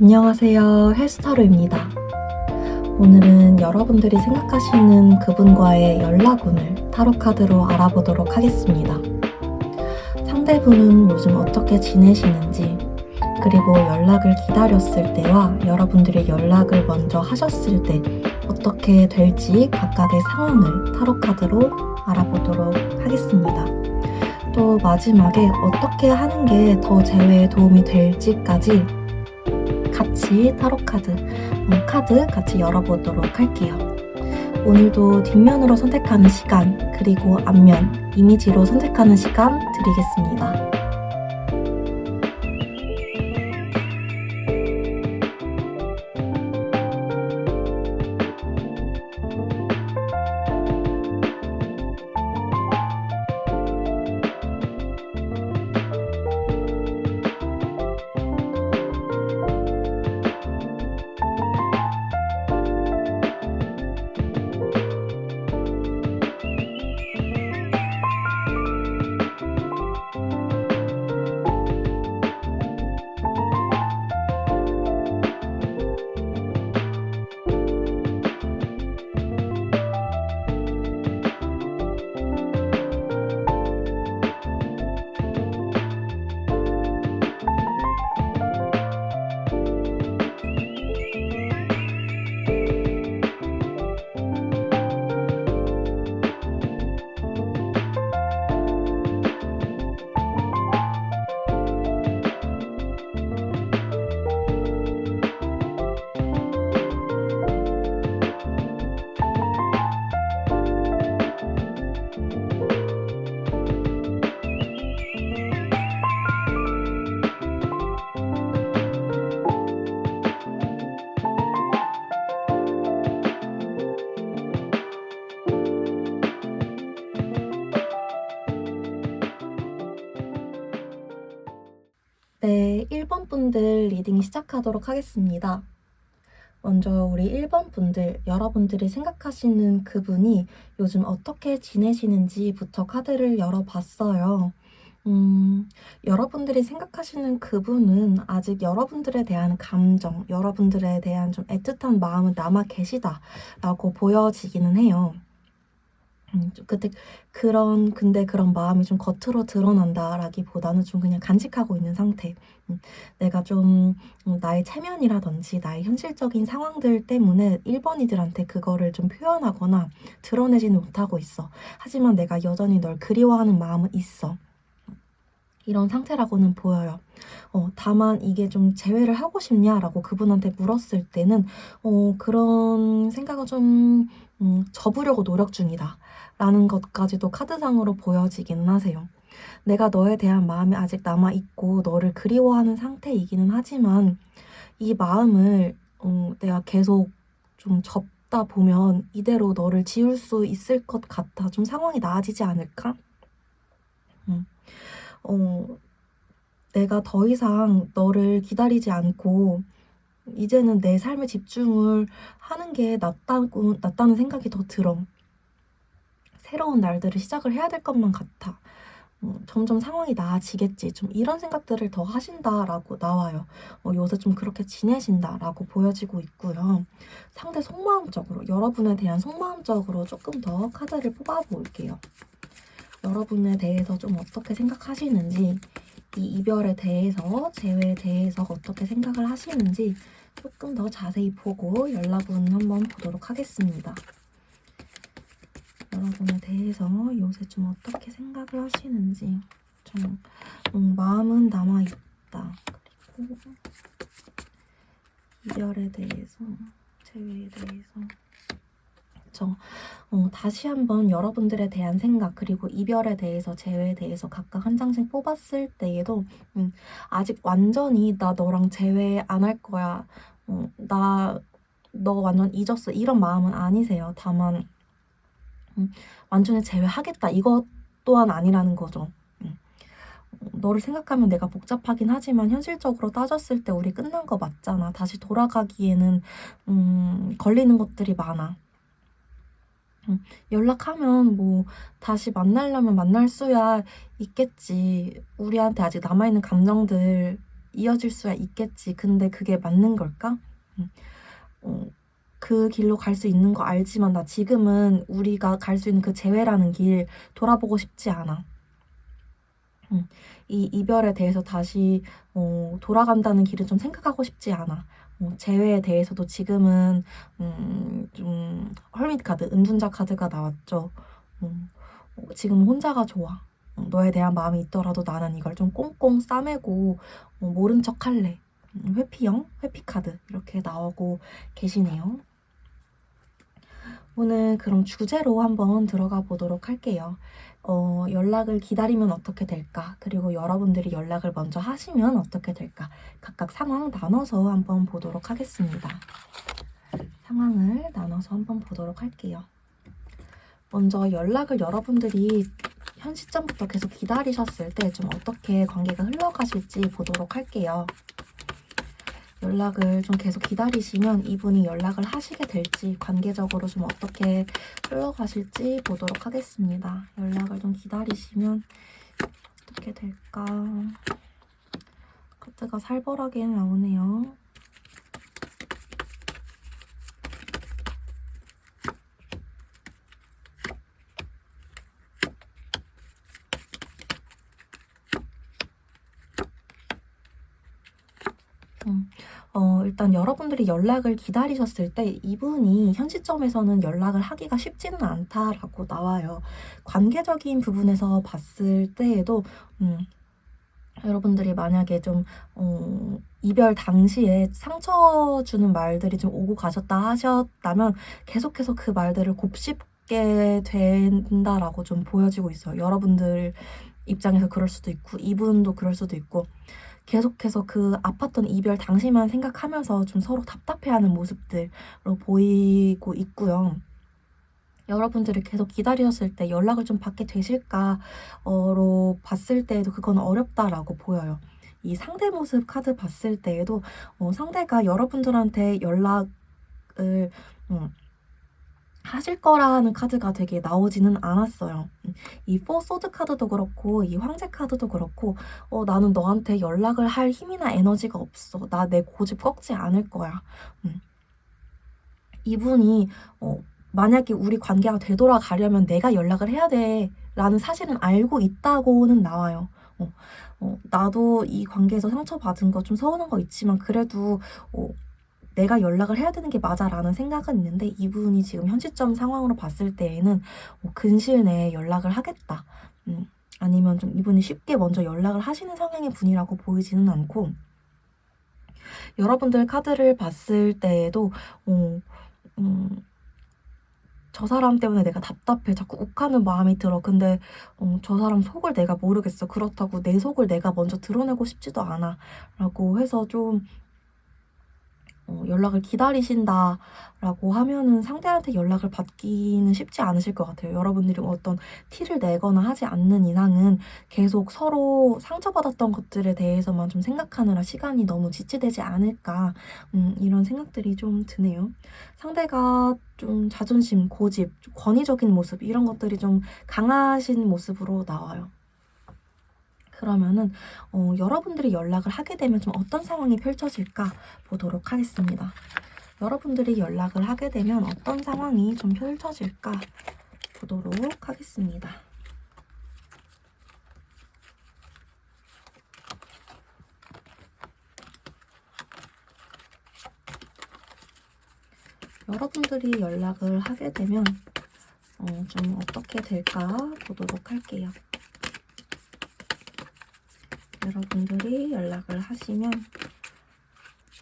안녕하세요. 헬스타로입니다. 오늘은 여러분들이 생각하시는 그분과의 연락운을 타로카드로 알아보도록 하겠습니다. 상대분은 요즘 어떻게 지내시는지, 그리고 연락을 기다렸을 때와 여러분들이 연락을 먼저 하셨을 때 어떻게 될지 각각의 상황을 타로카드로 알아보도록 하겠습니다. 또 마지막에 어떻게 하는 게 더 재회에 도움이 될지까지 같이 타로카드 카드 같이 열어보도록 할게요. 오늘도 뒷면으로 선택하는 시간, 그리고 앞면 이미지로 선택하는 시간 드리겠습니다. 네, 1번 분들 리딩 시작하도록 하겠습니다. 먼저 우리 1번 분들, 여러분들이 생각하시는 그분이 요즘 어떻게 지내시는지부터 카드를 열어봤어요. 여러분들이 생각하시는 그분은 아직 여러분들에 대한 감정, 여러분들에 대한 좀 애틋한 마음은 남아 계시다라고 보여지기는 해요. 근데 그런 마음이 좀 겉으로 드러난다라기보다는 좀 그냥 간직하고 있는 상태. 내가 좀 나의 체면이라든지 나의 현실적인 상황들 때문에 1번이들한테 그거를 좀 표현하거나 드러내지는 못하고 있어. 하지만 내가 여전히 널 그리워하는 마음은 있어. 이런 상태라고는 보여요. 다만 이게 좀 재회를 하고 싶냐라고 그분한테 물었을 때는 그런 생각을 좀 접으려고 노력 중이다. 라는 것까지도 카드상으로 보여지기는 하세요. 내가 너에 대한 마음이 아직 남아있고 너를 그리워하는 상태이기는 하지만 이 마음을 내가 계속 좀 접다 보면 이대로 너를 지울 수 있을 것 같아. 좀 상황이 나아지지 않을까? 내가 더 이상 너를 기다리지 않고 이제는 내 삶에 집중을 하는 게 낫다는 생각이 더 들어. 새로운 날들을 시작을 해야 될 것만 같아. 점점 상황이 나아지겠지. 좀 이런 생각들을 더 하신다라고 나와요. 요새 좀 그렇게 지내신다라고 보여지고 있고요. 상대 속마음적으로, 여러분에 대한 속마음적으로 조금 더 카드를 뽑아볼게요. 여러분에 대해서 좀 어떻게 생각하시는지, 이 이별에 대해서, 재회에 대해서 어떻게 생각을 하시는지 조금 더 자세히 보고 연락은 한번 보도록 하겠습니다. 여러분에 대해서 요새 좀 어떻게 생각을 하시는지. 좀 마음은 남아있다. 그리고 이별에 대해서, 재회에 대해서. 다시 한번 여러분들에 대한 생각, 그리고 이별에 대해서, 재회에 대해서 각각 한 장씩 뽑았을 때에도 아직 완전히 나 너랑 재회 안 할 거야, 나 너 완전 잊었어, 이런 마음은 아니세요. 다만 완전히 제외하겠다, 이것 또한 아니라는 거죠. 너를 생각하면 내가 복잡하긴 하지만 현실적으로 따졌을 때 우리 끝난 거 맞잖아. 다시 돌아가기에는 걸리는 것들이 많아. 연락하면 뭐 다시 만나려면 만날 수야 있겠지. 우리한테 아직 남아있는 감정들 이어질 수야 있겠지. 근데 그게 맞는 걸까? 음. 그 길로 갈 수 있는 거 알지만 나 지금은 우리가 갈 수 있는 그 재회라는 길 돌아보고 싶지 않아. 이 이별에 대해서 다시 돌아간다는 길은 좀 생각하고 싶지 않아. 재회에 대해서도 지금은 좀 헐밋 카드, 은둔자 카드가 나왔죠. 지금 혼자가 좋아. 너에 대한 마음이 있더라도 나는 이걸 좀 꽁꽁 싸매고 모른 척 할래. 회피형, 회피 카드 이렇게 나오고 계시네요. 오늘 그럼 주제로 한번 들어가 보도록 할게요. 연락을 기다리면 어떻게 될까? 그리고 여러분들이 연락을 먼저 하시면 어떻게 될까? 각각 상황 나눠서 한번 보도록 하겠습니다. 상황을 나눠서 한번 보도록 할게요. 먼저 연락을 여러분들이 현 시점부터 계속 기다리셨을 때 좀 어떻게 관계가 흘러가실지 보도록 할게요. 연락을 좀 계속 기다리시면 이분이 연락을 하시게 될지 관계적으로 좀 어떻게 흘러가실지 보도록 하겠습니다. 연락을 좀 기다리시면 어떻게 될까? 카드가 살벌하게 나오네요. 일단 여러분들이 연락을 기다리셨을 때 이분이 현 시점에서는 연락을 하기가 쉽지는 않다라고 나와요. 관계적인 부분에서 봤을 때에도 여러분들이 만약에 좀 이별 당시에 상처 주는 말들이 좀 오고 가셨다 하셨다면 계속해서 그 말들을 곱씹게 된다라고 좀 보여지고 있어요. 여러분들 입장에서 그럴 수도 있고 이분도 그럴 수도 있고 계속해서 그 아팠던 이별 당시만 생각하면서 좀 서로 답답해하는 모습들로 보이고 있고요. 여러분들이 계속 기다리셨을 때 연락을 좀 받게 되실까로 봤을 때에도 그건 어렵다라고 보여요. 이 상대 모습 카드 봤을 때에도 상대가 여러분들한테 연락을 하실 거라는 카드가 되게 나오지는 않았어요. 이 포 소드 카드도 그렇고 이 황제 카드도 그렇고 나는 너한테 연락을 할 힘이나 에너지가 없어. 나 내 고집 꺾지 않을 거야. 이분이 만약에 우리 관계가 되돌아가려면 내가 연락을 해야 돼 라는 사실은 알고 있다고는 나와요. 나도 이 관계에서 상처받은 거 좀 서운한 거 있지만 그래도 내가 연락을 해야 되는 게 맞아라는 생각은 있는데 이분이 지금 현 시점 상황으로 봤을 때에는 근시일 내에 연락을 하겠다. 아니면 좀 이분이 쉽게 먼저 연락을 하시는 성향의 분이라고 보이지는 않고 여러분들 카드를 봤을 때에도 저 사람 때문에 내가 답답해. 자꾸 욱하는 마음이 들어. 근데 저 사람 속을 내가 모르겠어. 그렇다고 내 속을 내가 먼저 드러내고 싶지도 않아. 라고 해서 좀 연락을 기다리신다라고 하면은 상대한테 연락을 받기는 쉽지 않으실 것 같아요. 여러분들이 어떤 티를 내거나 하지 않는 이상은 계속 서로 상처받았던 것들에 대해서만 좀 생각하느라 시간이 너무 지체되지 않을까 이런 생각들이 좀 드네요. 상대가 좀 자존심, 고집, 좀 권위적인 모습 이런 것들이 좀 강하신 모습으로 나와요. 그러면은 여러분들이 연락을 하게 되면 좀 어떤 상황이 펼쳐질까 보도록 하겠습니다. 여러분들이 연락을 하게 되면 어떤 상황이 좀 펼쳐질까 보도록 하겠습니다. 여러분들이 연락을 하게 되면 좀 어떻게 될까 보도록 할게요. 여러분들이 연락을 하시면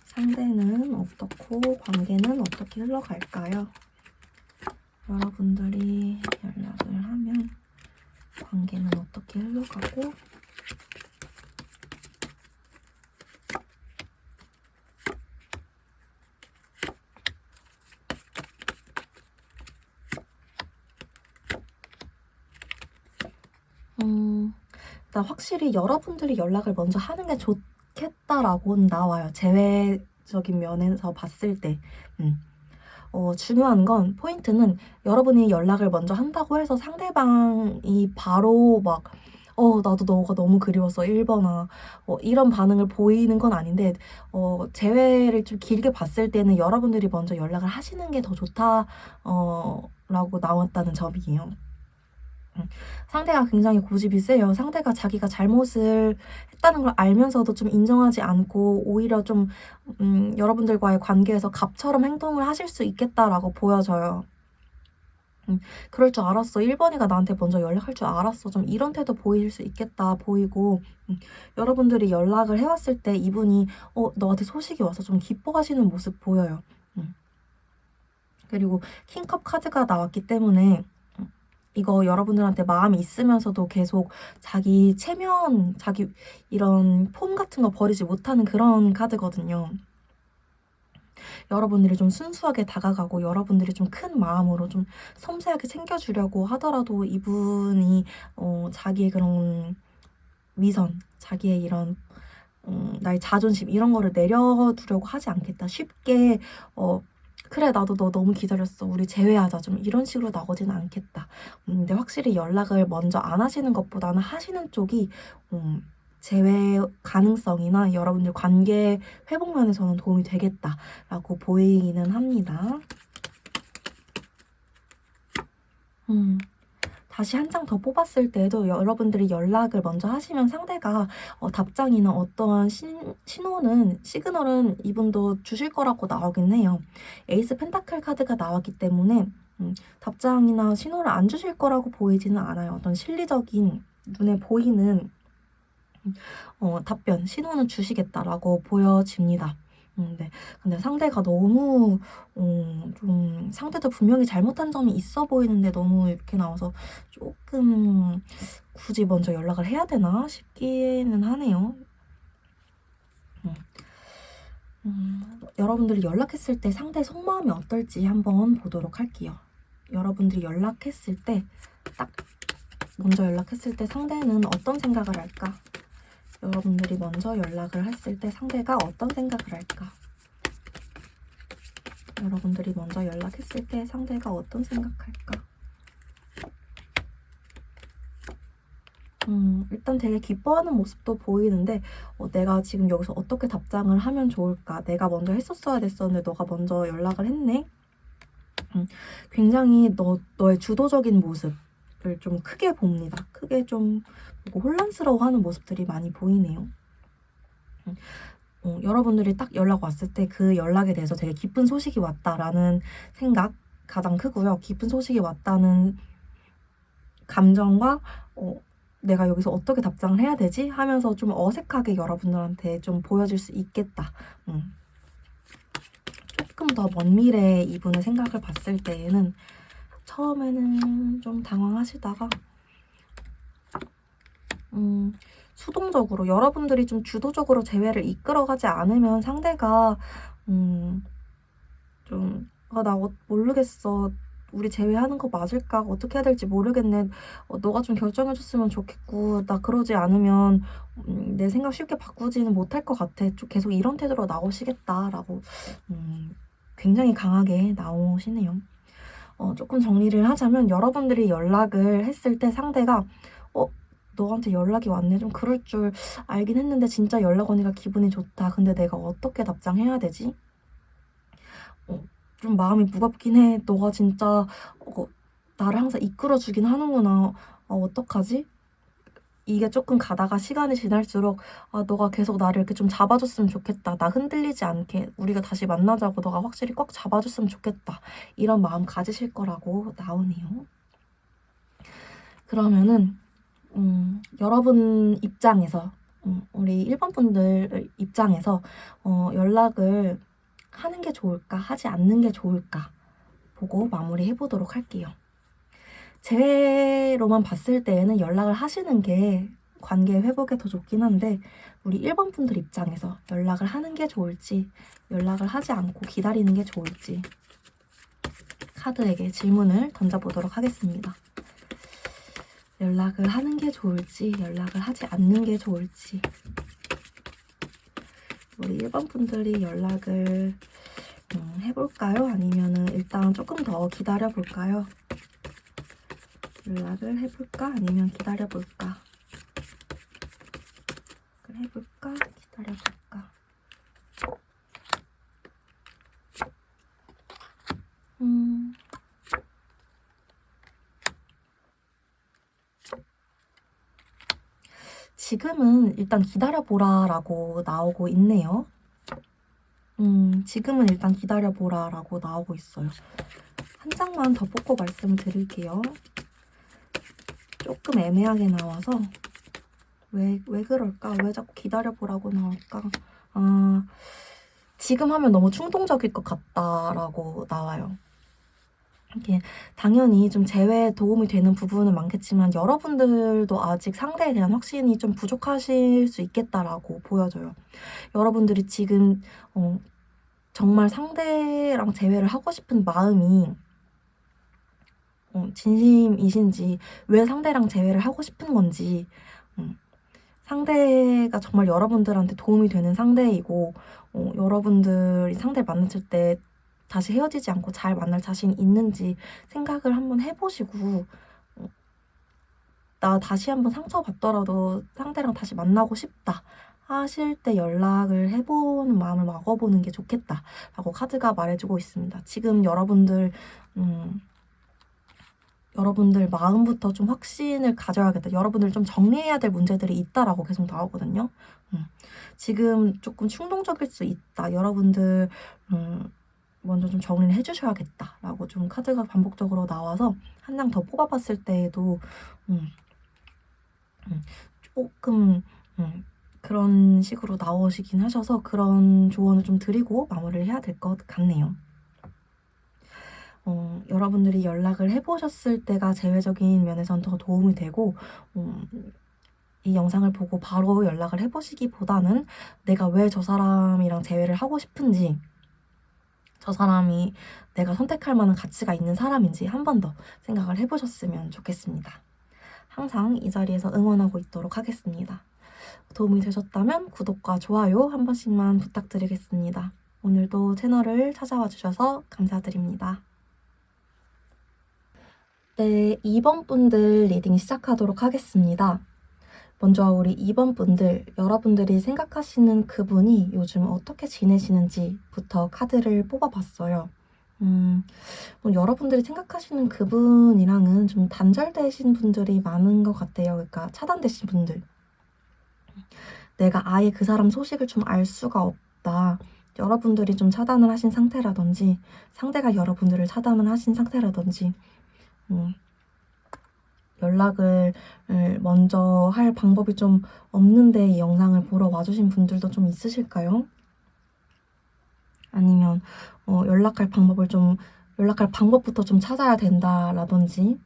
상대는 어떻고 관계는 어떻게 흘러갈까요? 여러분들이 연락을 하면 관계는 어떻게 흘러가고 일단 확실히 여러분들이 연락을 먼저 하는 게 좋겠다라고는 나와요. 재회적인 면에서 봤을 때. 중요한 건 포인트는 여러분이 연락을 먼저 한다고 해서 상대방이 바로 막 나도 너가 너무 그리웠어. 1번아. 이런 반응을 보이는 건 아닌데, 재회를 좀 길게 봤을 때는 여러분들이 먼저 연락을 하시는 게 더 좋다, 라고 나왔다는 점이에요. 상대가 굉장히 고집이 세요. 상대가 자기가 잘못을 했다는 걸 알면서도 좀 인정하지 않고 오히려 좀 여러분들과의 관계에서 갑처럼 행동을 하실 수 있겠다라고 보여져요. 그럴 줄 알았어. 1번이가 나한테 먼저 연락할 줄 알았어. 좀 이런 태도 보일 수 있겠다 보이고, 여러분들이 연락을 해왔을 때 이분이 너한테 소식이 와서 좀 기뻐하시는 모습 보여요. 그리고 킹컵 카드가 나왔기 때문에 이거 여러분들한테 마음이 있으면서도 계속 자기 체면, 자기 이런 폼 같은 거 버리지 못하는 그런 카드거든요. 여러분들이 좀 순수하게 다가가고 여러분들이 좀 큰 마음으로 좀 섬세하게 챙겨주려고 하더라도 이분이 자기의 그런 위선, 자기의 이런 나의 자존심 이런 거를 내려두려고 하지 않겠다. 쉽게 그래 나도 너 너무 기다렸어. 우리 재회하자. 좀 이런 식으로 나오지는 않겠다. 근데 확실히 연락을 먼저 안 하시는 것보다는 하시는 쪽이 재회 가능성이나 여러분들 관계 회복 면에서는 도움이 되겠다라고 보이기는 합니다. 다시 한 장 더 뽑았을 때도 여러분들이 연락을 먼저 하시면 상대가 답장이나 어떠한 신호는, 시그널은 이분도 주실 거라고 나오긴 해요. 에이스 펜타클 카드가 나왔기 때문에 답장이나 신호를 안 주실 거라고 보이지는 않아요. 어떤 실리적인 눈에 보이는 답변, 신호는 주시겠다라고 보여집니다. 네. 근데 상대가 너무 좀 상대도 분명히 잘못한 점이 있어 보이는데 너무 이렇게 나와서 조금 굳이 먼저 연락을 해야 되나 싶기는 하네요. 여러분들이 연락했을 때 상대 속마음이 어떨지 한번 보도록 할게요. 여러분들이 연락했을 때, 딱 먼저 연락했을 때 상대는 어떤 생각을 할까? 여러분들이 먼저 연락을 했을 때 상대가 어떤 생각을 할까? 여러분들이 먼저 연락했을 때 상대가 어떤 생각할까? 일단 되게 기뻐하는 모습도 보이는데 내가 지금 여기서 어떻게 답장을 하면 좋을까? 내가 먼저 했었어야 됐었는데 너가 먼저 연락을 했네? 굉장히 너의 주도적인 모습을 좀 크게 봅니다. 크게 좀 보고 혼란스러워하는 모습들이 많이 보이네요. 여러분들이 딱 연락 왔을 때 그 연락에 대해서 되게 기쁜 소식이 왔다라는 생각 가장 크고요. 기쁜 소식이 왔다는 감정과 내가 여기서 어떻게 답장을 해야 되지? 하면서 좀 어색하게 여러분들한테 좀 보여질 수 있겠다. 조금 더 먼 미래에 이분의 생각을 봤을 때에는 처음에는 좀 당황하시다가 수동적으로 여러분들이 좀 주도적으로 재회를 이끌어가지 않으면 상대가 좀 나 모르겠어. 우리 재회하는 거 맞을까? 어떻게 해야 될지 모르겠네. 너가 좀 결정해줬으면 좋겠고 나 그러지 않으면 내 생각 쉽게 바꾸지는 못할 것 같아. 좀 계속 이런 태도로 나오시겠다라고 굉장히 강하게 나오시네요. 조금 정리를 하자면 여러분들이 연락을 했을 때 상대가 너한테 연락이 왔네. 좀 그럴 줄 알긴 했는데 진짜 연락 오니까 기분이 좋다. 근데 내가 어떻게 답장해야 되지? 좀 마음이 무겁긴 해. 너가 진짜 나를 항상 이끌어주긴 하는구나. 어떡하지? 이게 조금 가다가 시간이 지날수록 너가 계속 나를 이렇게 좀 잡아줬으면 좋겠다. 나 흔들리지 않게 우리가 다시 만나자고 너가 확실히 꽉 잡아줬으면 좋겠다. 이런 마음 가지실 거라고 나오네요. 그러면은 여러분 입장에서 우리 1번 분들 입장에서 연락을 하는 게 좋을까 하지 않는 게 좋을까 보고 마무리 해보도록 할게요. 재회로만 봤을 때에는 연락을 하시는 게 관계 회복에 더 좋긴 한데 우리 1번 분들 입장에서 연락을 하는 게 좋을지 연락을 하지 않고 기다리는 게 좋을지 카드에게 질문을 던져보도록 하겠습니다. 연락을 하는 게 좋을지 연락을 하지 않는 게 좋을지 우리 1번 분들이 연락을 해볼까요? 아니면은 일단 조금 더 기다려볼까요? 연락을 해볼까? 아니면 기다려볼까? 해볼까? 기다려볼까? 지금은 일단 기다려보라 라고 나오고 있네요. 지금은 일단 기다려보라 라고 나오고 있어요. 한 장만 더 뽑고 말씀을 드릴게요. 조금 애매하게 나와서 왜 그럴까? 왜 자꾸 기다려보라고 나올까? 지금 하면 너무 충동적일 것 같다라고 나와요. 이게 당연히 좀 재회에 도움이 되는 부분은 많겠지만 여러분들도 아직 상대에 대한 확신이 좀 부족하실 수 있겠다라고 보여져요. 여러분들이 지금 정말 상대랑 재회를 하고 싶은 마음이 진심이신지, 왜 상대랑 재회를 하고 싶은 건지, 상대가 정말 여러분들한테 도움이 되는 상대이고, 여러분들이 상대를 만났을 때 다시 헤어지지 않고 잘 만날 자신이 있는지 생각을 한번 해보시고, 나 다시 한번 상처받더라도 상대랑 다시 만나고 싶다 하실 때 연락을 해보는 마음을 먹어보는 게 좋겠다 라고 카드가 말해주고 있습니다. 지금 여러분들 마음부터 좀 확신을 가져야겠다. 여러분들 좀 정리해야 될 문제들이 있다라고 계속 나오거든요. 지금 조금 충동적일 수 있다. 여러분들 먼저 좀 정리를 해주셔야겠다라고 좀 카드가 반복적으로 나와서 한 장 더 뽑아봤을 때에도 조금 그런 식으로 나오시긴 하셔서 그런 조언을 좀 드리고 마무리를 해야 될 것 같네요. 여러분들이 연락을 해보셨을 때가 재회적인 면에선 더 도움이 되고 이 영상을 보고 바로 연락을 해보시기보다는 내가 왜 저 사람이랑 재회를 하고 싶은지, 저 사람이 내가 선택할 만한 가치가 있는 사람인지 한 번 더 생각을 해보셨으면 좋겠습니다. 항상 이 자리에서 응원하고 있도록 하겠습니다. 도움이 되셨다면 구독과 좋아요 한 번씩만 부탁드리겠습니다. 오늘도 채널을 찾아와 주셔서 감사드립니다. 네, 2번 분들 리딩 시작하도록 하겠습니다. 먼저 우리 2번 분들, 여러분들이 생각하시는 그분이 요즘 어떻게 지내시는지부터 카드를 뽑아봤어요. 여러분들이 생각하시는 그분이랑은 좀 단절되신 분들이 많은 것 같아요. 그러니까 차단되신 분들. 내가 아예 그 사람 소식을 좀 알 수가 없다. 여러분들이 좀 차단을 하신 상태라든지, 상대가 여러분들을 차단을 하신 상태라든지, 연락을 먼저 할 방법이 좀 없는데 이 영상을 보러 와주신 분들도 좀 있으실까요? 아니면 연락할 방법부터 좀 찾아야 된다라든지,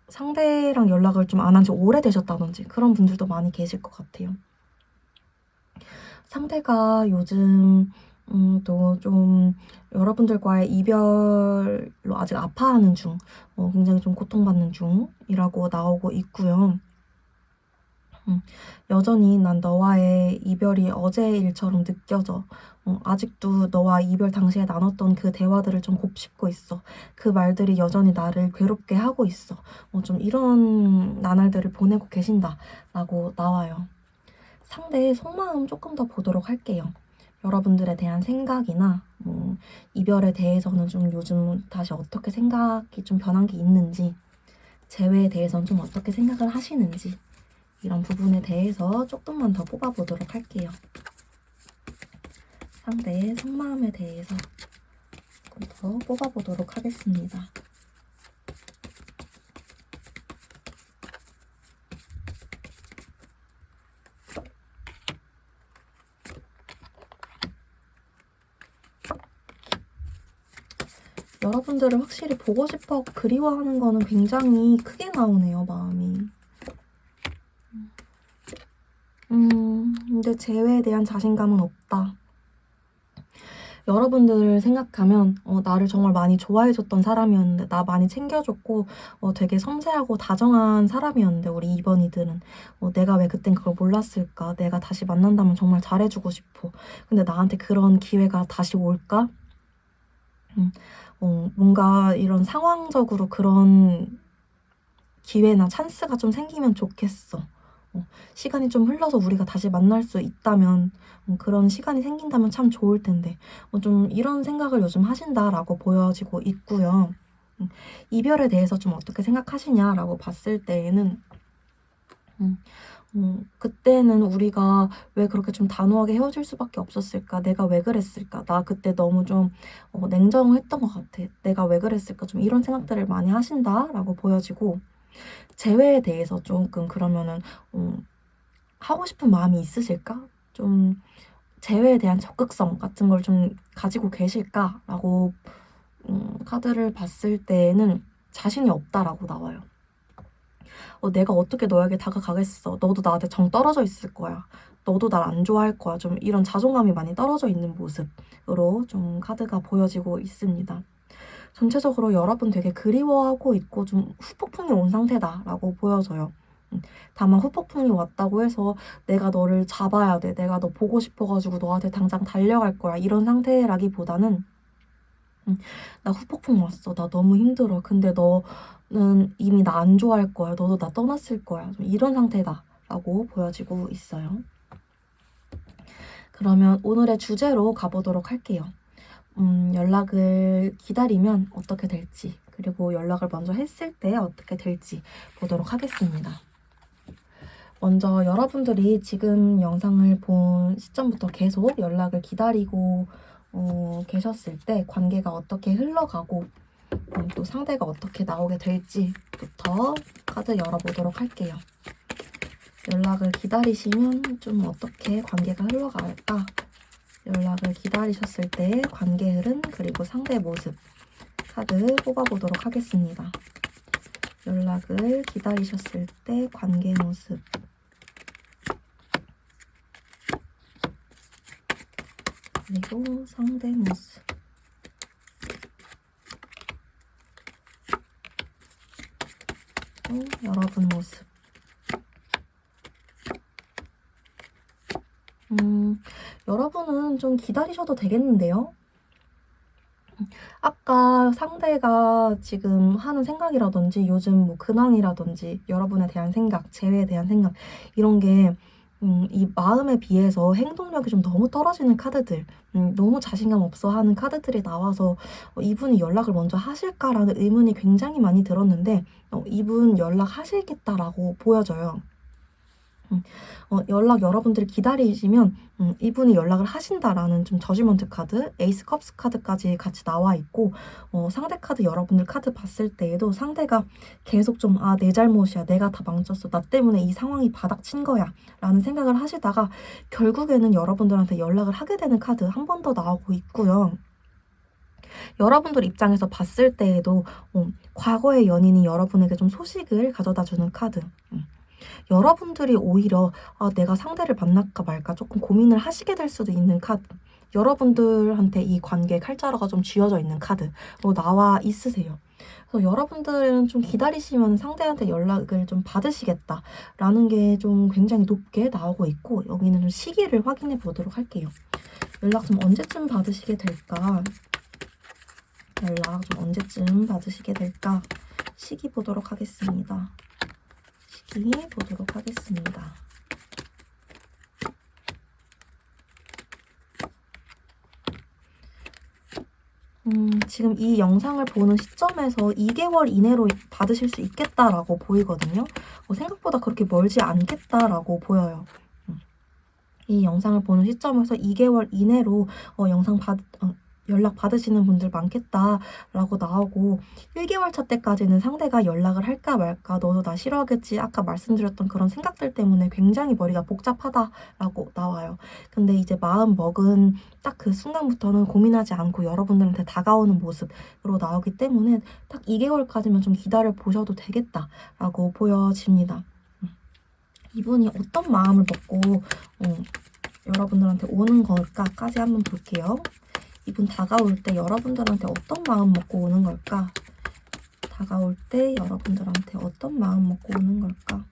상대랑 연락을 좀 안 한 지 오래되셨다든지 그런 분들도 많이 계실 것 같아요. 상대가 요즘 또 좀 여러분들과의 이별로 아직 아파하는 중, 굉장히 좀 고통받는 중이라고 나오고 있고요. 여전히 난 너와의 이별이 어제의 일처럼 느껴져. 아직도 너와 이별 당시에 나눴던 그 대화들을 좀 곱씹고 있어. 그 말들이 여전히 나를 괴롭게 하고 있어. 좀 이런 나날들을 보내고 계신다라고 나와요. 상대의 속마음 조금 더 보도록 할게요. 여러분들에 대한 생각이나 이별에 대해서는 좀 요즘 다시 어떻게 생각이 좀 변한 게 있는지, 재회에 대해서는 좀 어떻게 생각을 하시는지, 이런 부분에 대해서 조금만 더 뽑아보도록 할게요. 상대의 속마음에 대해서 조금 더 뽑아보도록 하겠습니다. 여러분들을 확실히 보고 싶어하고 그리워하는 거는 굉장히 크게 나오네요, 마음이. 근데 재회에 대한 자신감은 없다. 여러분들을 생각하면 나를 정말 많이 좋아해줬던 사람이었는데, 나 많이 챙겨줬고 되게 섬세하고 다정한 사람이었는데, 우리 2번이들은 내가 왜 그땐 그걸 몰랐을까? 내가 다시 만난다면 정말 잘해주고 싶어. 근데 나한테 그런 기회가 다시 올까? 뭔가 이런 상황적으로 그런 기회나 찬스가 좀 생기면 좋겠어. 시간이 좀 흘러서 우리가 다시 만날 수 있다면, 그런 시간이 생긴다면 참 좋을 텐데, 좀 이런 생각을 요즘 하신다라고 보여지고 있고요. 이별에 대해서 좀 어떻게 생각하시냐라고 봤을 때에는, 음, 그때는 우리가 왜 그렇게 좀 단호하게 헤어질 수밖에 없었을까? 내가 왜 그랬을까? 나 그때 너무 좀 냉정했던 것 같아. 내가 왜 그랬을까? 좀 이런 생각들을 많이 하신다라고 보여지고, 재회에 대해서 조금 그러면은 하고 싶은 마음이 있으실까? 좀 재회에 대한 적극성 같은 걸 좀 가지고 계실까라고 카드를 봤을 때에는 자신이 없다라고 나와요. 내가 어떻게 너에게 다가가겠어. 너도 나한테 정 떨어져 있을 거야. 너도 날 안 좋아할 거야. 좀 이런 자존감이 많이 떨어져 있는 모습으로 좀 카드가 보여지고 있습니다. 전체적으로 여러분 되게 그리워하고 있고 좀 후폭풍이 온 상태다라고 보여져요. 다만 후폭풍이 왔다고 해서 내가 너를 잡아야 돼. 내가 너 보고 싶어가지고 너한테 당장 달려갈 거야. 이런 상태라기보다는 나 후폭풍 왔어. 나 너무 힘들어. 근데 너는 이미 나 안 좋아할 거야. 너도 나 떠났을 거야. 좀 이런 상태다라고 보여지고 있어요. 그러면 오늘의 주제로 가보도록 할게요. 연락을 기다리면 어떻게 될지, 그리고 연락을 먼저 했을 때 어떻게 될지 보도록 하겠습니다. 먼저 여러분들이 지금 영상을 본 시점부터 계속 연락을 기다리고 계셨을 때 관계가 어떻게 흘러가고 또 상대가 어떻게 나오게 될지부터 카드 열어보도록 할게요. 연락을 기다리시면 좀 어떻게 관계가 흘러갈까? 연락을 기다리셨을 때 관계 흐름 그리고 상대 모습 카드 뽑아보도록 하겠습니다. 연락을 기다리셨을 때 관계 모습, 그리고 상대 모습, 여러분 모습. 여러분은 좀 기다리셔도 되겠는데요? 아까 상대가 지금 하는 생각이라든지 요즘 뭐 근황이라든지 여러분에 대한 생각, 재회에 대한 생각 이런 게 이 마음에 비해서 행동력이 좀 너무 떨어지는 카드들, 너무 자신감 없어 하는 카드들이 나와서 이분이 연락을 먼저 하실까라는 의문이 굉장히 많이 들었는데 이분 연락하시겠다라고 보여져요. 연락 여러분들이 기다리시면 이분이 연락을 하신다라는 좀 저지먼트 카드, 에이스 컵스 카드까지 같이 나와 있고 상대 카드 여러분들 카드 봤을 때에도 상대가 계속 좀 내 잘못이야. 내가 다 망쳤어. 나 때문에 이 상황이 바닥친 거야. 라는 생각을 하시다가 결국에는 여러분들한테 연락을 하게 되는 카드 한 번 더 나오고 있고요. 여러분들 입장에서 봤을 때에도 과거의 연인이 여러분에게 좀 소식을 가져다 주는 카드. 여러분들이 오히려 내가 상대를 만날까 말까 조금 고민을 하시게 될 수도 있는 카드. 여러분들한테 이 관계에 칼자루가 좀 쥐어져 있는 카드로 나와 있으세요. 그래서 여러분들은 좀 기다리시면 상대한테 연락을 좀 받으시겠다라는 게 좀 굉장히 높게 나오고 있고, 여기는 좀 시기를 확인해 보도록 할게요. 연락 좀 언제쯤 받으시게 될까? 연락 좀 언제쯤 받으시게 될까? 시기 보도록 하겠습니다. 시기 보도록 하겠습니다. 지금 이 영상을 보는 시점에서 2개월 이내로 받으실 수 있겠다라고 보이거든요. 생각보다 그렇게 멀지 않겠다라고 보여요. 이 영상을 보는 시점에서 2개월 이내로 연락 받으시는 분들 많겠다라고 나오고, 1개월 차 때까지는 상대가 연락을 할까 말까, 너도 나 싫어하겠지, 아까 말씀드렸던 그런 생각들 때문에 굉장히 머리가 복잡하다라고 나와요. 근데 이제 마음 먹은 딱 그 순간부터는 고민하지 않고 여러분들한테 다가오는 모습으로 나오기 때문에 딱 2개월까지만 좀 기다려 보셔도 되겠다라고 보여집니다. 이분이 어떤 마음을 먹고 여러분들한테 오는 걸까까지 한번 볼게요. 이분 다가올 때 여러분들한테 어떤 마음 먹고 오는 걸까? 다가올 때 여러분들한테 어떤 마음 먹고 오는 걸까?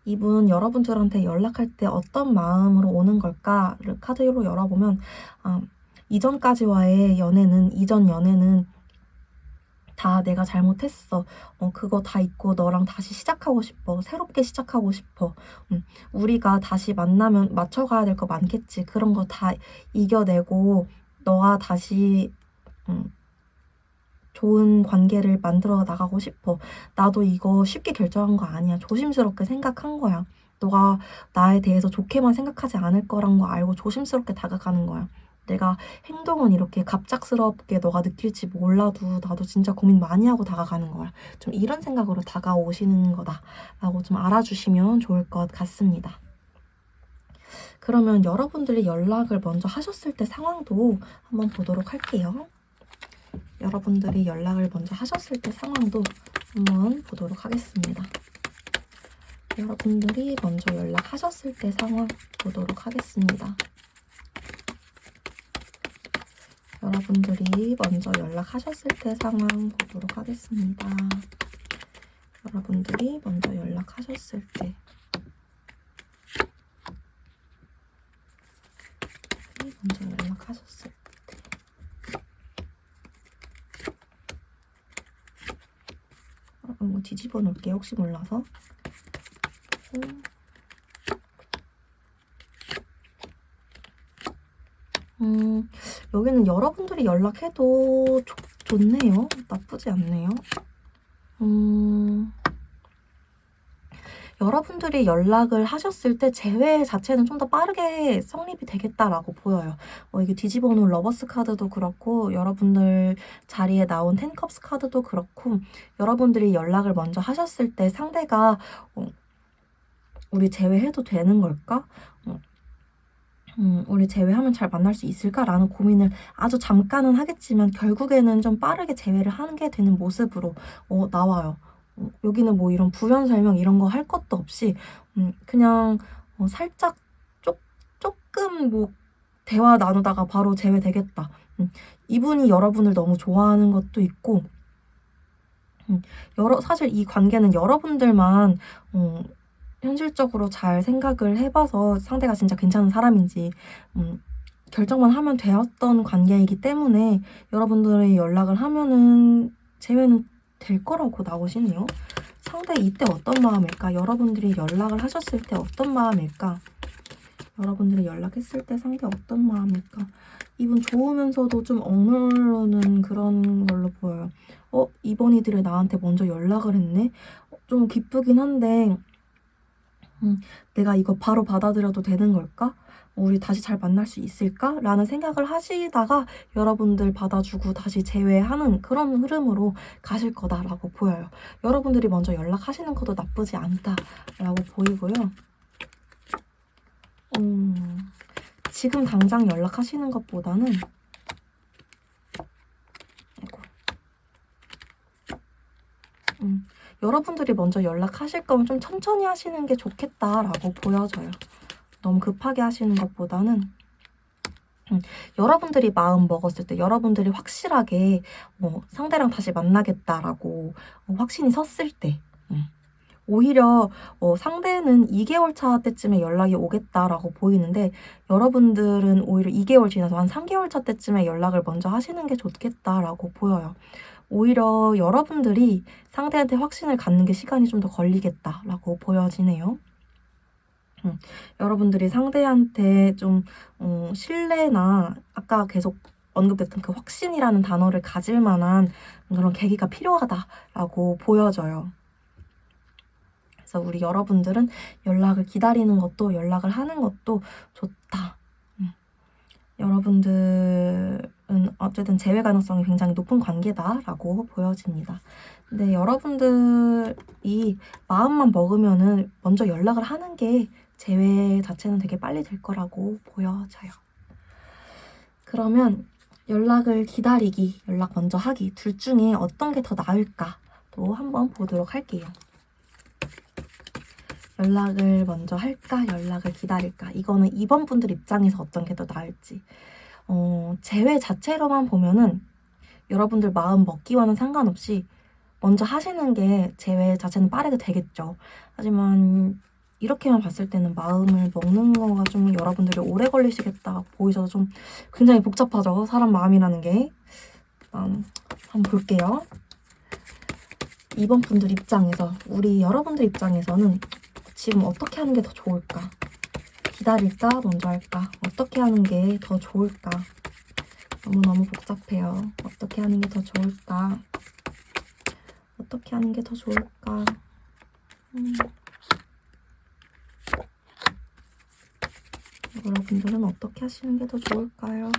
이분 여러분들한테 연락할 때 어떤 마음으로 오는 걸까를 카드로 열어보면 이전 연애는 다 내가 잘못했어. 그거 다 잊고 너랑 다시 시작하고 싶어. 새롭게 시작하고 싶어. 우리가 다시 만나면 맞춰가야 될 거 많겠지. 그런 거 다 이겨내고 너와 다시 좋은 관계를 만들어 나가고 싶어. 나도 이거 쉽게 결정한 거 아니야. 조심스럽게 생각한 거야. 너가 나에 대해서 좋게만 생각하지 않을 거란 거 알고 조심스럽게 다가가는 거야. 내가 행동은 이렇게 갑작스럽게 너가 느낄지 몰라도 나도 진짜 고민 많이 하고 다가가는 거야. 좀 이런 생각으로 다가오시는 거다라고 좀 알아주시면 좋을 것 같습니다. 그러면 여러분들이 연락을 먼저 하셨을 때 상황도 한번 보도록 할게요. 여러분들이 연락을 먼저 하셨을 때 상황도 한번 보도록 하겠습니다. 여러분들이 먼저 연락하셨을 때 상황 보도록 하겠습니다. 여러분들이 먼저 연락하셨을 때 상황 보도록 하겠습니다. 여러분들이 먼저 연락하셨을 때 뒤집어 놓을게요. 혹시 몰라서. 여기는 여러분들이 연락해도 좋네요. 나쁘지 않네요. 여러분들이 연락을 하셨을 때 재회 자체는 좀 더 빠르게 성립이 되겠다라고 보여요. 이게 뒤집어 놓은 러버스 카드도 그렇고 여러분들 자리에 나온 텐컵스 카드도 그렇고 여러분들이 연락을 먼저 하셨을 때 상대가 우리 재회해도 되는 걸까? 우리 재회하면 잘 만날 수 있을까라는 고민을 아주 잠깐은 하겠지만 결국에는 좀 빠르게 재회를 하게 되는 모습으로 나와요. 여기는 뭐 이런 부연 설명 이런 거 할 것도 없이 그냥 살짝 조금 뭐 대화 나누다가 바로 재회되겠다. 이분이 여러분을 너무 좋아하는 것도 있고 사실 이 관계는 여러분들만 현실적으로 잘 생각을 해봐서 상대가 진짜 괜찮은 사람인지 결정만 하면 되었던 관계이기 때문에 여러분들이 연락을 하면은 재회는 될 거라고 나오시네요. 상대 이때 어떤 마음일까? 여러분들이 연락을 하셨을 때 어떤 마음일까? 여러분들이 연락했을 때 상대 어떤 마음일까? 이분 좋으면서도 좀 억누르는 그런 걸로 보여요. 이번 이들이 나한테 먼저 연락을 했네? 좀 기쁘긴 한데 내가 이거 바로 받아들여도 되는 걸까? 우리 다시 잘 만날 수 있을까? 라는 생각을 하시다가 여러분들 받아주고 다시 재회하는 그런 흐름으로 가실 거다라고 보여요. 여러분들이 먼저 연락하시는 것도 나쁘지 않다라고 보이고요. 지금 당장 연락하시는 것보다는 여러분들이 먼저 연락하실 거면 좀 천천히 하시는 게 좋겠다라고 보여져요. 너무 급하게 하시는 것보다는 여러분들이 마음 먹었을 때 여러분들이 확실하게 상대랑 다시 만나겠다라고 확신이 섰을 때 오히려 상대는 2개월 차 때쯤에 연락이 오겠다라고 보이는데 여러분들은 오히려 2개월 지나서 한 3개월 차 때쯤에 연락을 먼저 하시는 게 좋겠다라고 보여요. 오히려 여러분들이 상대한테 확신을 갖는 게 시간이 좀 더 걸리겠다라고 보여지네요. 여러분들이 상대한테 좀 신뢰나 아까 계속 언급했던 그 확신이라는 단어를 가질 만한 그런 계기가 필요하다라고 보여져요. 그래서 우리 여러분들은 연락을 기다리는 것도 연락을 하는 것도 좋다. 여러분들은 어쨌든 재회 가능성이 굉장히 높은 관계다라고 보여집니다. 근데 여러분들이 마음만 먹으면은 먼저 연락을 하는 게 재회 자체는 되게 빨리 될 거라고 보여져요. 그러면 연락을 기다리기, 연락 먼저 하기 둘 중에 어떤 게 더 나을까도 한번 보도록 할게요. 연락을 먼저 할까? 연락을 기다릴까? 이거는 2번 분들 입장에서 어떤 게 더 나을지. 재회 자체로만 보면은 여러분들 마음 먹기와는 상관없이 먼저 하시는 게 재회 자체는 빠르게 되겠죠. 하지만 이렇게만 봤을 때는 마음을 먹는 거가 좀 여러분들이 오래 걸리시겠다 보이셔서 좀 굉장히 복잡하죠. 사람 마음이라는 게. 한번 볼게요. 2번 분들 입장에서, 우리 여러분들 입장에서는 지금 어떻게 하는 게 더 좋을까? 기다릴까? 먼저 할까? 어떻게 하는 게 더 좋을까? 너무너무 복잡해요. 어떻게 하는 게 더 좋을까? 어떻게 하는 게 더 좋을까? 여러분들은 어떻게 하시는 게 더 좋을까요?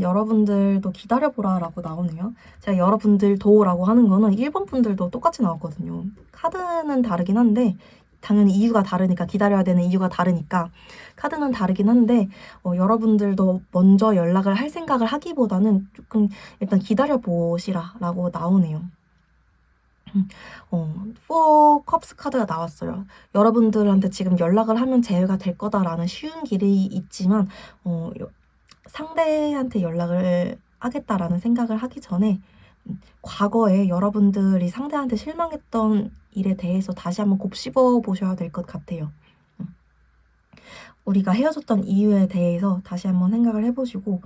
여러분들도 기다려보라 라고 나오네요. 제가 여러분들도 라고 하는 거는 1번 분들도 똑같이 나왔거든요. 카드는 다르긴 한데, 당연히 이유가 다르니까, 기다려야 되는 이유가 다르니까 카드는 다르긴 한데, 여러분들도 먼저 연락을 할 생각을 하기보다는 조금 일단 기다려보시라 라고 나오네요. 4 컵스 카드가 나왔어요. 여러분들한테 지금 연락을 하면 재회가 될 거다라는 쉬운 길이 있지만, 상대한테 연락을 하겠다라는 생각을 하기 전에 과거에 여러분들이 상대한테 실망했던 일에 대해서 다시 한번 곱씹어 보셔야 될 것 같아요. 우리가 헤어졌던 이유에 대해서 다시 한번 생각을 해보시고,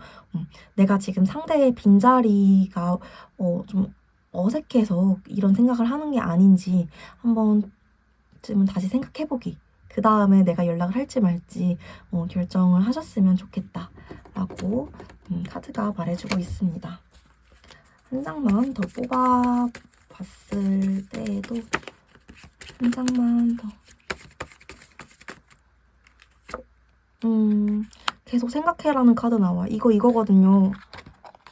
내가 지금 상대의 빈자리가 좀 어색해서 이런 생각을 하는 게 아닌지 한 번쯤은 다시 생각해보기. 그 다음에 내가 연락을 할지 말지 결정을 하셨으면 좋겠다 라고 카드가 말해주고 있습니다. 한 장만 더 뽑아봤을 때에도 한 장만 더 계속 생각해라는 카드 나와. 이거거든요.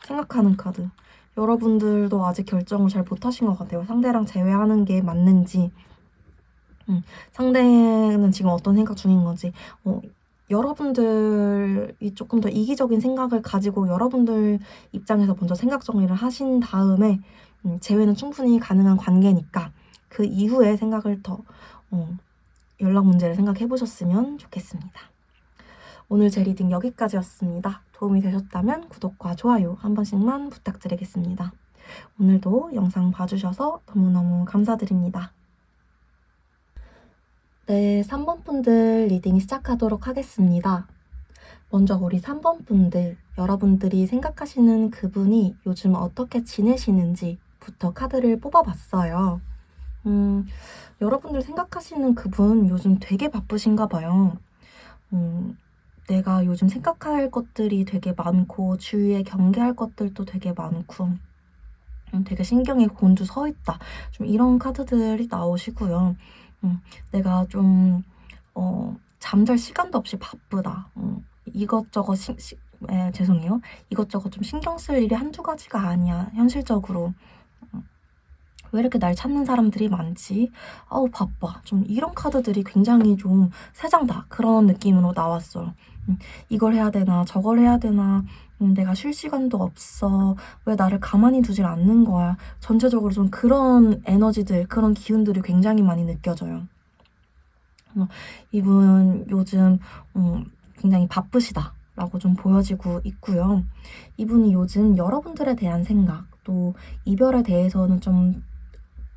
생각하는 카드. 여러분들도 아직 결정을 잘 못하신 것 같아요. 상대랑 재회하는 게 맞는지, 상대는 지금 어떤 생각 중인 건지. 여러분들이 조금 더 이기적인 생각을 가지고 여러분들 입장에서 먼저 생각 정리를 하신 다음에, 재회는 충분히 가능한 관계니까 그 이후에 생각을 더 연락 문제를 생각해 보셨으면 좋겠습니다. 오늘 제 리딩 여기까지였습니다. 도움이 되셨다면 구독과 좋아요 한 번씩만 부탁드리겠습니다. 오늘도 영상 봐주셔서 너무너무 감사드립니다. 네, 3번 분들 리딩 시작하도록 하겠습니다. 먼저 우리 3번 분들, 여러분들이 생각하시는 그분이 요즘 어떻게 지내시는지부터 카드를 뽑아봤어요. 여러분들 생각하시는 그분 요즘 되게 바쁘신가 봐요. 내가 요즘 생각할 것들이 되게 많고 주위에 경계할 것들도 되게 많고 되게 신경이 곤두 서 있다. 좀 이런 카드들이 나오시고요. 내가 좀 잠잘 시간도 없이 바쁘다. 이것저것 죄송해요. 이것저것 좀 신경 쓸 일이 한두 가지가 아니야. 현실적으로. 왜 이렇게 날 찾는 사람들이 많지? 아우 바빠. 좀 이런 카드들이 굉장히 좀 세 장 다 그런 느낌으로 나왔어요. 이걸 해야 되나 저걸 해야 되나, 내가 쉴 시간도 없어. 왜 나를 가만히 두질 않는 거야. 전체적으로 좀 그런 에너지들, 그런 기운들이 굉장히 많이 느껴져요. 이분 요즘 굉장히 바쁘시다 라고 좀 보여지고 있고요. 이분이 요즘 여러분들에 대한 생각, 또 이별에 대해서는 좀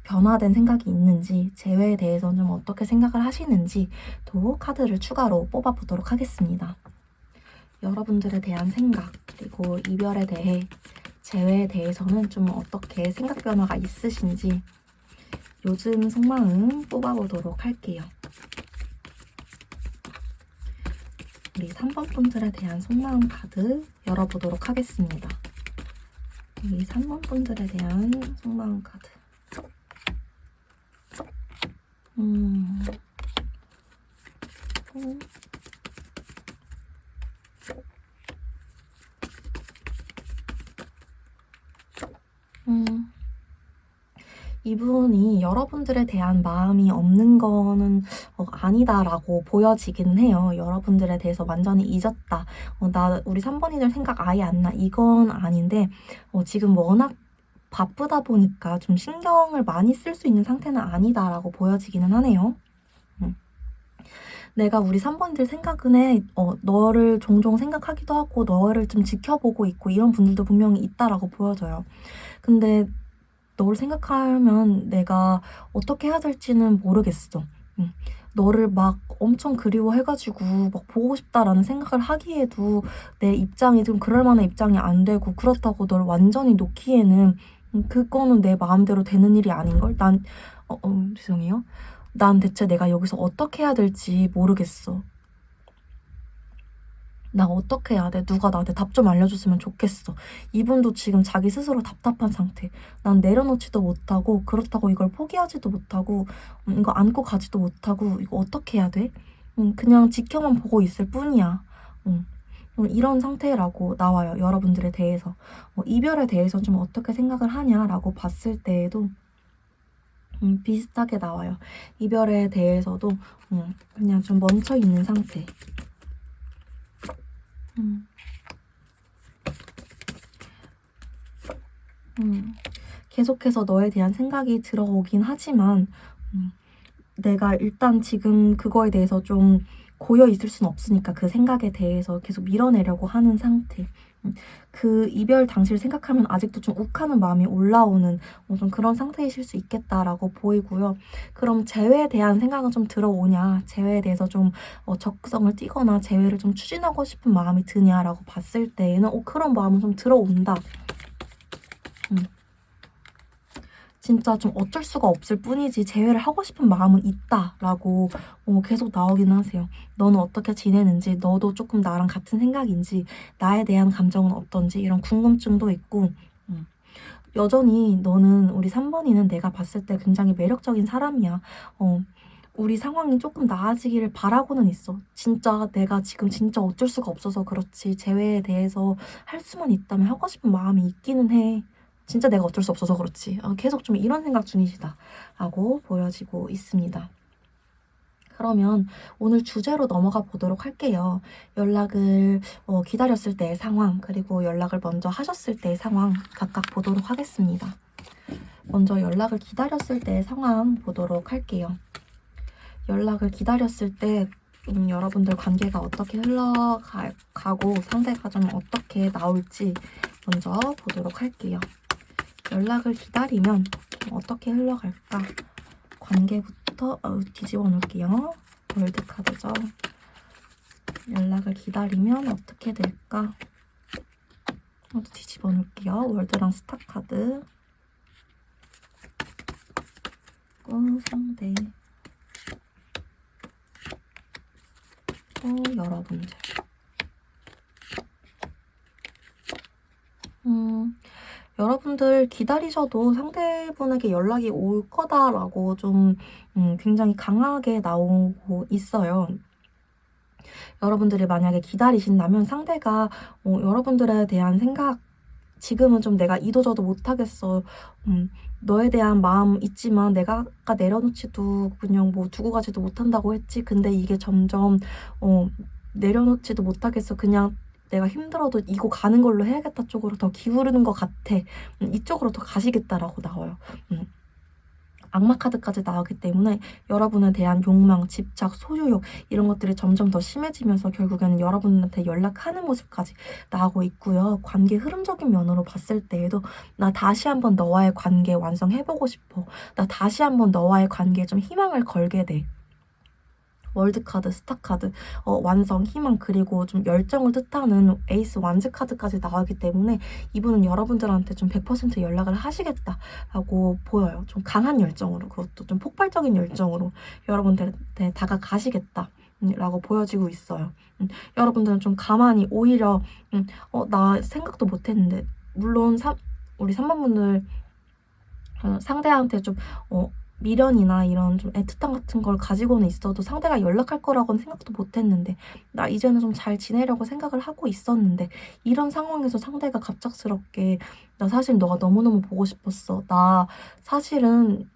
변화된 생각이 있는지, 재회에 대해서는 좀 어떻게 생각을 하시는지 또 카드를 추가로 뽑아보도록 하겠습니다. 여러분들에 대한 생각, 그리고 이별에 대해, 재회에 대해서는 좀 어떻게 생각 변화가 있으신지 요즘 속마음 뽑아보도록 할게요. 우리 3번 분들에 대한 속마음 카드 열어보도록 하겠습니다. 우리 3번 분들에 대한 속마음 카드. 이분이 여러분들에 대한 마음이 없는 거는 아니다라고 보여지긴 해요. 여러분들에 대해서 완전히 잊었다. 우리 3번이들 생각 아예 안 나. 이건 아닌데 지금 워낙 바쁘다 보니까 좀 신경을 많이 쓸 수 있는 상태는 아니다라고 보여지기는 하네요. 내가 우리 3번이들 생각은 해. 너를 종종 생각하기도 하고 너를 좀 지켜보고 있고 이런 분들도 분명히 있다라고 보여져요. 근데 너를 생각하면 내가 어떻게 해야 될지는 모르겠어. 너를 막 엄청 그리워해가지고 막 보고 싶다라는 생각을 하기에도 내 입장이 좀 그럴 만한 입장이 안 되고, 그렇다고 널 완전히 놓기에는 그거는 내 마음대로 되는 일이 아닌걸? 죄송해요. 난 대체 내가 여기서 어떻게 해야 될지 모르겠어. 나 어떻게 해야 돼? 누가 나한테 답 좀 알려줬으면 좋겠어. 이분도 지금 자기 스스로 답답한 상태. 난 내려놓지도 못하고, 그렇다고 이걸 포기하지도 못하고, 이거 안고 가지도 못하고, 이거 어떻게 해야 돼? 그냥 지켜만 보고 있을 뿐이야. 이런 상태라고 나와요. 여러분들에 대해서. 이별에 대해서 좀 어떻게 생각을 하냐라고 봤을 때에도 비슷하게 나와요. 이별에 대해서도 그냥 좀 멈춰있는 상태. 음. 계속해서 너에 대한 생각이 들어오긴 하지만 내가 일단 지금 그거에 대해서 좀 고여 있을 수는 없으니까 그 생각에 대해서 계속 밀어내려고 하는 상태. 그 이별 당시를 생각하면 아직도 좀 욱하는 마음이 올라오는 좀 그런 상태이실 수 있겠다라고 보이고요. 그럼 재회에 대한 생각은 좀 들어오냐, 재회에 대해서 좀 적극성을 띠거나 재회를 좀 추진하고 싶은 마음이 드냐라고 봤을 때에는 그런 마음은 좀 들어온다. 진짜 좀 어쩔 수가 없을 뿐이지 재회를 하고 싶은 마음은 있다라고 계속 나오긴 하세요. 너는 어떻게 지내는지, 너도 조금 나랑 같은 생각인지, 나에 대한 감정은 어떤지 이런 궁금증도 있고, 여전히 너는, 우리 3번이는 내가 봤을 때 굉장히 매력적인 사람이야. 우리 상황이 조금 나아지기를 바라고는 있어. 진짜 내가 지금 진짜 어쩔 수가 없어서 그렇지 재회에 대해서 할 수만 있다면 하고 싶은 마음이 있기는 해. 진짜 내가 어쩔 수 없어서 그렇지. 계속 좀 이런 생각 중이시다라고 보여지고 있습니다. 그러면 오늘 주제로 넘어가 보도록 할게요. 연락을 기다렸을 때의 상황, 그리고 연락을 먼저 하셨을 때의 상황 각각 보도록 하겠습니다. 먼저 연락을 기다렸을 때의 상황 보도록 할게요. 연락을 기다렸을 때 여러분들 관계가 어떻게 흘러가고 상대가 좀 어떻게 나올지 먼저 보도록 할게요. 연락을 기다리면 어떻게 흘러갈까? 관계부터 뒤집어 놓을게요. 월드카드죠. 연락을 기다리면 어떻게 될까? 뒤집어 놓을게요. 월드랑 스타카드. 상대. 여러분들. 여러분들 기다리셔도 상대분에게 연락이 올 거다라고 좀 굉장히 강하게 나오고 있어요. 여러분들이 만약에 기다리신다면 상대가 여러분들에 대한 생각, 지금은 좀 내가 이도저도 못하겠어. 너에 대한 마음 있지만 내가 아까 내려놓지도 그냥 뭐 두고 가지도 못한다고 했지. 근데 이게 점점 내려놓지도 못하겠어. 그냥 내가 힘들어도 이거 가는 걸로 해야겠다 쪽으로 더 기울는 것 같아. 이쪽으로 더 가시겠다라고 나와요. 악마 카드까지 나오기 때문에 여러분에 대한 욕망, 집착, 소유욕 이런 것들이 점점 더 심해지면서 결국에는 여러분한테 연락하는 모습까지 나오고 있고요. 관계 흐름적인 면으로 봤을 때에도 나 다시 한번 너와의 관계 완성해보고 싶어. 나 다시 한번 너와의 관계에 좀 희망을 걸게 돼. 월드카드, 스타카드, 완성, 희망, 그리고 좀 열정을 뜻하는 에이스 완즈 카드까지 나오기 때문에 이분은 여러분들한테 좀 100% 연락을 하시겠다라고 보여요. 좀 강한 열정으로, 그것도 좀 폭발적인 열정으로 여러분들한테 다가가시겠다. 라고 보여지고 있어요. 여러분들은 좀 가만히 오히려 나 생각도 못했는데, 물론 우리 3번분들 상대한테 좀 미련이나 이런 좀 애틋함 같은 걸 가지고는 있어도 상대가 연락할 거라고는 생각도 못했는데, 나 이제는 좀 잘 지내려고 생각을 하고 있었는데, 이런 상황에서 상대가 갑작스럽게 나 사실 너가 너무너무 보고 싶었어. 나 사실은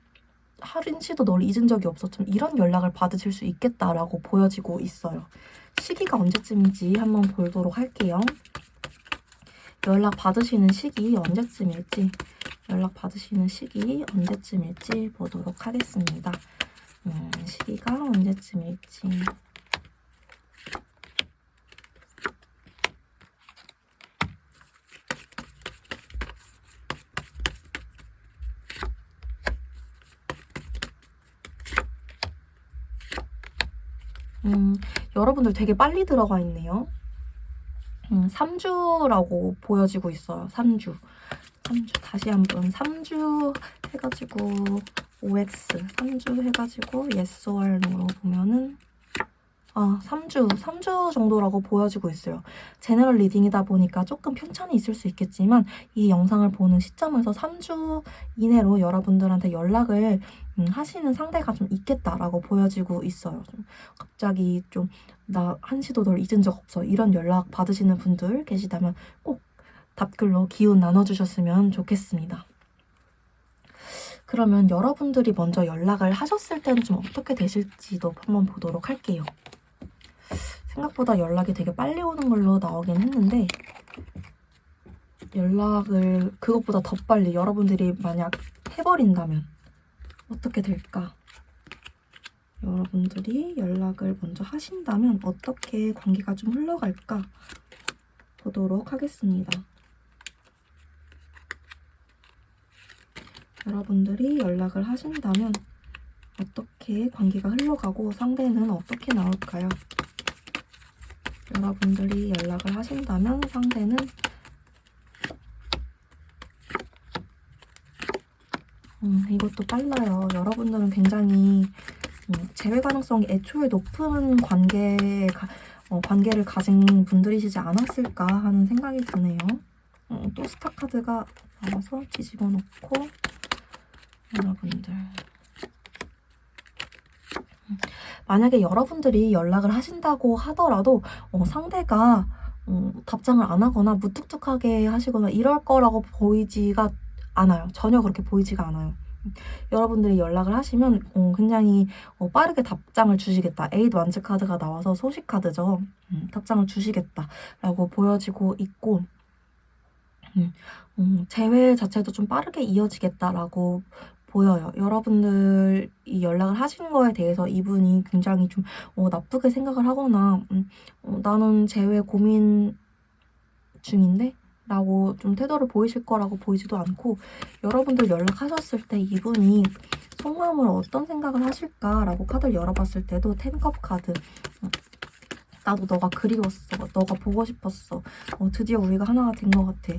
하루인치도 널 잊은 적이 없어. 좀 이런 연락을 받으실 수 있겠다라고 보여지고 있어요. 시기가 언제쯤인지 한번 보도록 할게요. 연락 받으시는 시기 언제쯤일지, 연락 받으시는 시기 언제쯤일지 보도록 하겠습니다. 시기가 언제쯤일지. 여러분들 되게 빨리 들어가 있네요. 3주라고 보여지고 있어요. 3주. 다시 한번 3주 해가지고 OX 3주 해가지고 yes or no로 보면은 3주 정도라고 보여지고 있어요. 제너럴 리딩이다 보니까 조금 편차는 있을 수 있겠지만 이 영상을 보는 시점에서 3주 이내로 여러분들한테 연락을 하시는 상대가 좀 있겠다라고 보여지고 있어요. 좀 갑자기 좀 나 한시도 널 잊은 적 없어 이런 연락 받으시는 분들 계시다면 꼭 답글로 기운 나눠주셨으면 좋겠습니다. 그러면 여러분들이 먼저 연락을 하셨을 때는 좀 어떻게 되실지도 한번 보도록 할게요. 생각보다 연락이 되게 빨리 오는 걸로 나오긴 했는데 연락을 그것보다 더 빨리 여러분들이 만약 해버린다면 어떻게 될까? 여러분들이 연락을 먼저 하신다면 어떻게 관계가 좀 흘러갈까? 보도록 하겠습니다. 여러분들이 연락을 하신다면 어떻게 관계가 흘러가고 상대는 어떻게 나올까요? 여러분들이 연락을 하신다면 상대는 이것도 빨라요. 여러분들은 굉장히 재회 가능성이 애초에 높은 관계를 가진 분들이시지 않았을까 하는 생각이 드네요. 또 스타 카드가 나와서 뒤집어 놓고 여러분들 만약에 여러분들이 연락을 하신다고 하더라도 상대가 답장을 안 하거나 무뚝뚝하게 하시거나 이럴 거라고 보이지가 않아요. 전혀 그렇게 보이지가 않아요. 여러분들이 연락을 하시면 굉장히 빠르게 답장을 주시겠다. 에잇 완즈 카드가 나와서 소식 카드죠. 답장을 주시겠다라고 보여지고 있고 재회 자체도 좀 빠르게 이어지겠다라고 보여요. 여러분들이 연락을 하신 거에 대해서 이분이 굉장히 좀 나쁘게 생각을 하거나 나는 재회 고민 중인데? 라고 좀 태도를 보이실 거라고 보이지도 않고 여러분들 연락하셨을 때 이분이 속마음으로 어떤 생각을 하실까라고 카드를 열어봤을 때도 10컵 카드 나도 너가 그리웠어. 너가 보고 싶었어. 드디어 우리가 하나가 된 것 같아.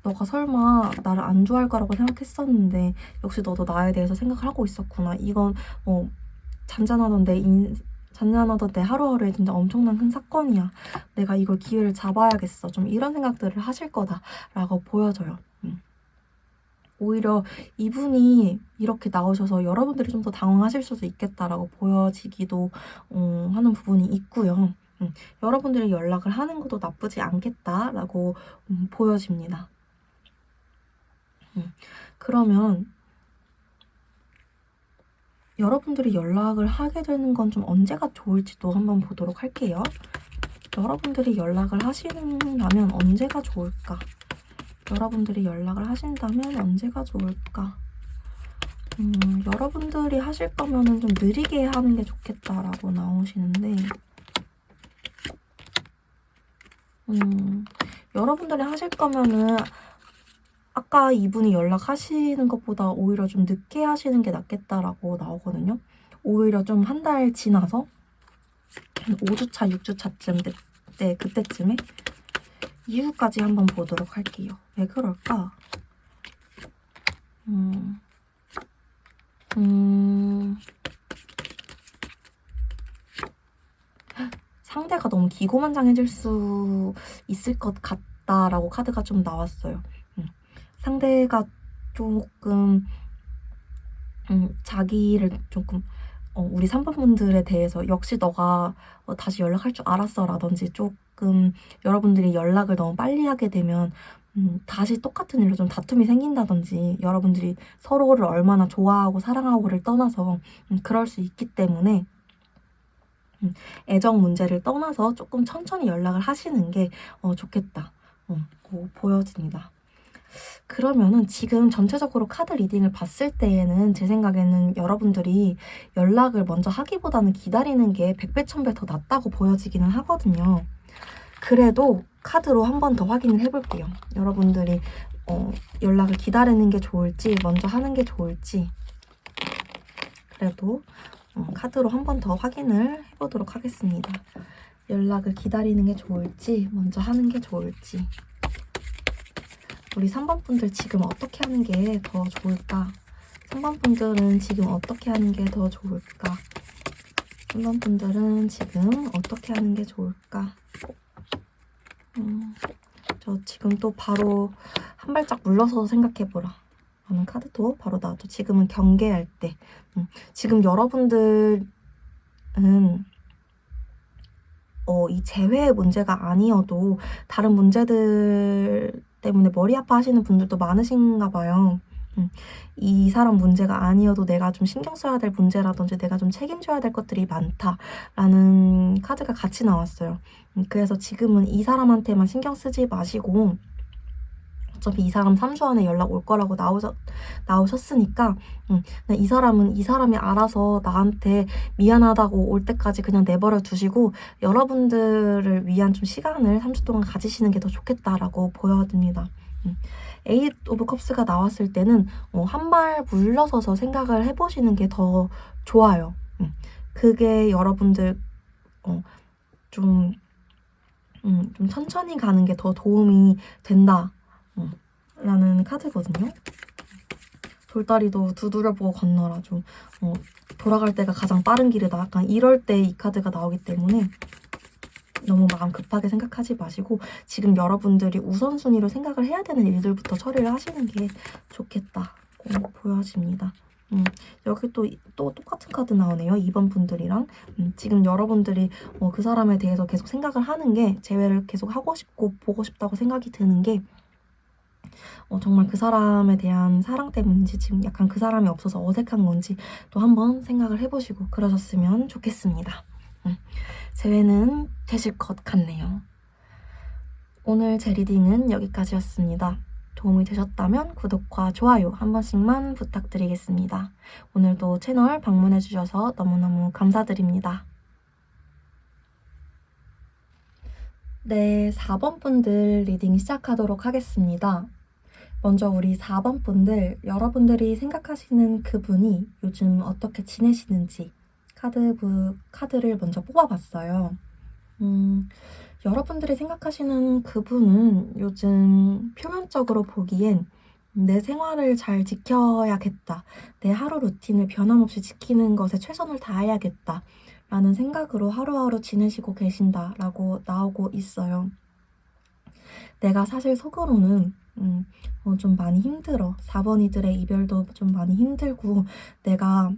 너가 설마 나를 안 좋아할 거라고 생각했었는데 역시 너도 나에 대해서 생각을 하고 있었구나. 이건 잔잔하던 내 하루하루에 진짜 엄청난 큰 사건이야. 내가 이걸 기회를 잡아야겠어. 좀 이런 생각들을 하실 거다라고 보여져요. 오히려 이분이 이렇게 나오셔서 여러분들이 좀 더 당황하실 수도 있겠다라고 보여지기도 하는 부분이 있고요. 여러분들이 연락을 하는 것도 나쁘지 않겠다라고 보여집니다. 그러면 여러분들이 연락을 하게 되는 건 좀 언제가 좋을지도 한번 보도록 할게요. 여러분들이 연락을 하신다면 언제가 좋을까? 여러분들이 연락을 하신다면 언제가 좋을까? 여러분들이 하실 거면은 좀 느리게 하는 게 좋겠다라고 나오시는데 여러분들이 하실 거면은 아까 이분이 연락하시는 것보다 오히려 좀 늦게 하시는 게 낫겠다라고 나오거든요. 오히려 좀 한 달 지나서 5주차, 6주차쯤 그때쯤에 이후까지 한번 보도록 할게요. 왜 그럴까? 상대가 너무 기고만장해질 수 있을 것 같다라고 카드가 좀 나왔어요. 상대가 조금 자기를 조금 우리 3번분들에 대해서 역시 너가 다시 연락할 줄 알았어 라든지 조금 여러분들이 연락을 너무 빨리 하게 되면 다시 똑같은 일로 좀 다툼이 생긴다든지 여러분들이 서로를 얼마나 좋아하고 사랑하고를 떠나서 그럴 수 있기 때문에 애정 문제를 떠나서 조금 천천히 연락을 하시는 게 좋겠다 보여집니다. 그러면은 지금 전체적으로 카드 리딩을 봤을 때에는 제 생각에는 여러분들이 연락을 먼저 하기보다는 기다리는 게 100배 1000배 더 낫다고 보여지기는 하거든요. 그래도 카드로 한 번 더 확인을 해볼게요. 여러분들이 연락을 기다리는 게 좋을지 먼저 하는 게 좋을지 그래도 카드로 한 번 더 확인을 해보도록 하겠습니다. 연락을 기다리는 게 좋을지 먼저 하는 게 좋을지, 우리 3번 분들 지금 어떻게 하는 게 더 좋을까? 3번 분들은 지금 어떻게 하는 게 더 좋을까? 3번 분들은 지금 어떻게 하는 게 좋을까? 저 지금 또 바로 한 발짝 물러서 생각해보라 라는 카드도 바로 나왔죠. 지금은 경계할 때. 지금 여러분들은 이 재회의 문제가 아니어도 다른 문제들 때문에 머리 아파하시는 분들도 많으신가 봐요. 이 사람 문제가 아니어도 내가 좀 신경 써야 될 문제라든지 내가 좀 책임져야 될 것들이 많다라는 카드가 같이 나왔어요. 그래서 지금은 이 사람한테만 신경 쓰지 마시고, 어차피 이 사람 3주 안에 연락 올 거라고 나오셨으니까 이 사람이 알아서 나한테 미안하다고 올 때까지 그냥 내버려 두시고 여러분들을 위한 좀 시간을 3주 동안 가지시는 게 더 좋겠다라고 보여집니다. 에잇 오브 컵스가 나왔을 때는 한 발 물러서서 생각을 해보시는 게 더 좋아요. 그게 여러분들 좀 천천히 가는 게 더 도움이 된다 라는 카드거든요. 돌다리도 두드려보고 건너라. 좀 돌아갈 때가 가장 빠른 길이다. 약간 이럴 때 이 카드가 나오기 때문에 너무 마음 급하게 생각하지 마시고 지금 여러분들이 우선순위로 생각을 해야 되는 일들부터 처리를 하시는 게 좋겠다고 보여집니다. 여기 또 똑같은 카드 나오네요. 2번 분들이랑. 지금 여러분들이 그 사람에 대해서 계속 생각을 하는 게, 재회를 계속 하고 싶고 보고 싶다고 생각이 드는 게 정말 그 사람에 대한 사랑 때문인지 지금 약간 그 사람이 없어서 어색한 건지 또 한번 생각을 해보시고 그러셨으면 좋겠습니다. 재회는 되실 것 같네요. 오늘 제 리딩은 여기까지였습니다. 도움이 되셨다면 구독과 좋아요 한 번씩만 부탁드리겠습니다. 오늘도 채널 방문해주셔서 너무너무 감사드립니다. 네, 4번 분들 리딩 시작하도록 하겠습니다. 먼저 우리 4번 분들, 여러분들이 생각하시는 그분이 요즘 어떻게 지내시는지 카드를 먼저 뽑아봤어요. 여러분들이 생각하시는 그분은 요즘 표면적으로 보기엔 내 생활을 잘 지켜야겠다, 내 하루 루틴을 변함없이 지키는 것에 최선을 다해야겠다 라는 생각으로 하루하루 지내시고 계신다라고 나오고 있어요. 내가 사실 속으로는 좀 많이 힘들어. 4번이들의 이별도 좀 많이 힘들고 내가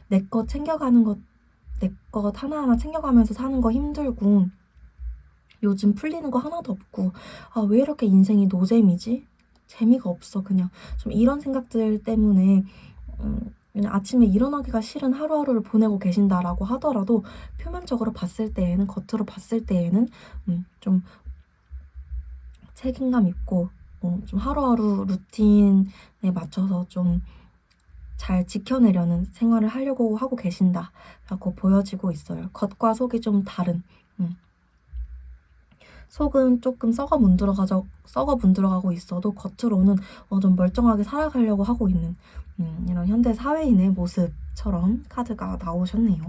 내 것 챙겨가는 것, 내 것 하나하나 챙겨가면서 사는 거 힘들고 요즘 풀리는 거 하나도 없고 왜 이렇게 인생이 노잼이지? 재미가 없어. 그냥 좀 이런 생각들 때문에 그냥 아침에 일어나기가 싫은 하루하루를 보내고 계신다라고 하더라도 표면적으로 봤을 때에는, 겉으로 봤을 때에는 좀 책임감 있고 좀 하루하루 루틴에 맞춰서 좀 잘 지켜내려는 생활을 하려고 하고 계신다라고 보여지고 있어요. 겉과 속이 좀 다른. 속은 조금 썩어 문드러가고 있어도 겉으로는 좀 멀쩡하게 살아가려고 하고 있는 이런 현대 사회인의 모습처럼 카드가 나오셨네요.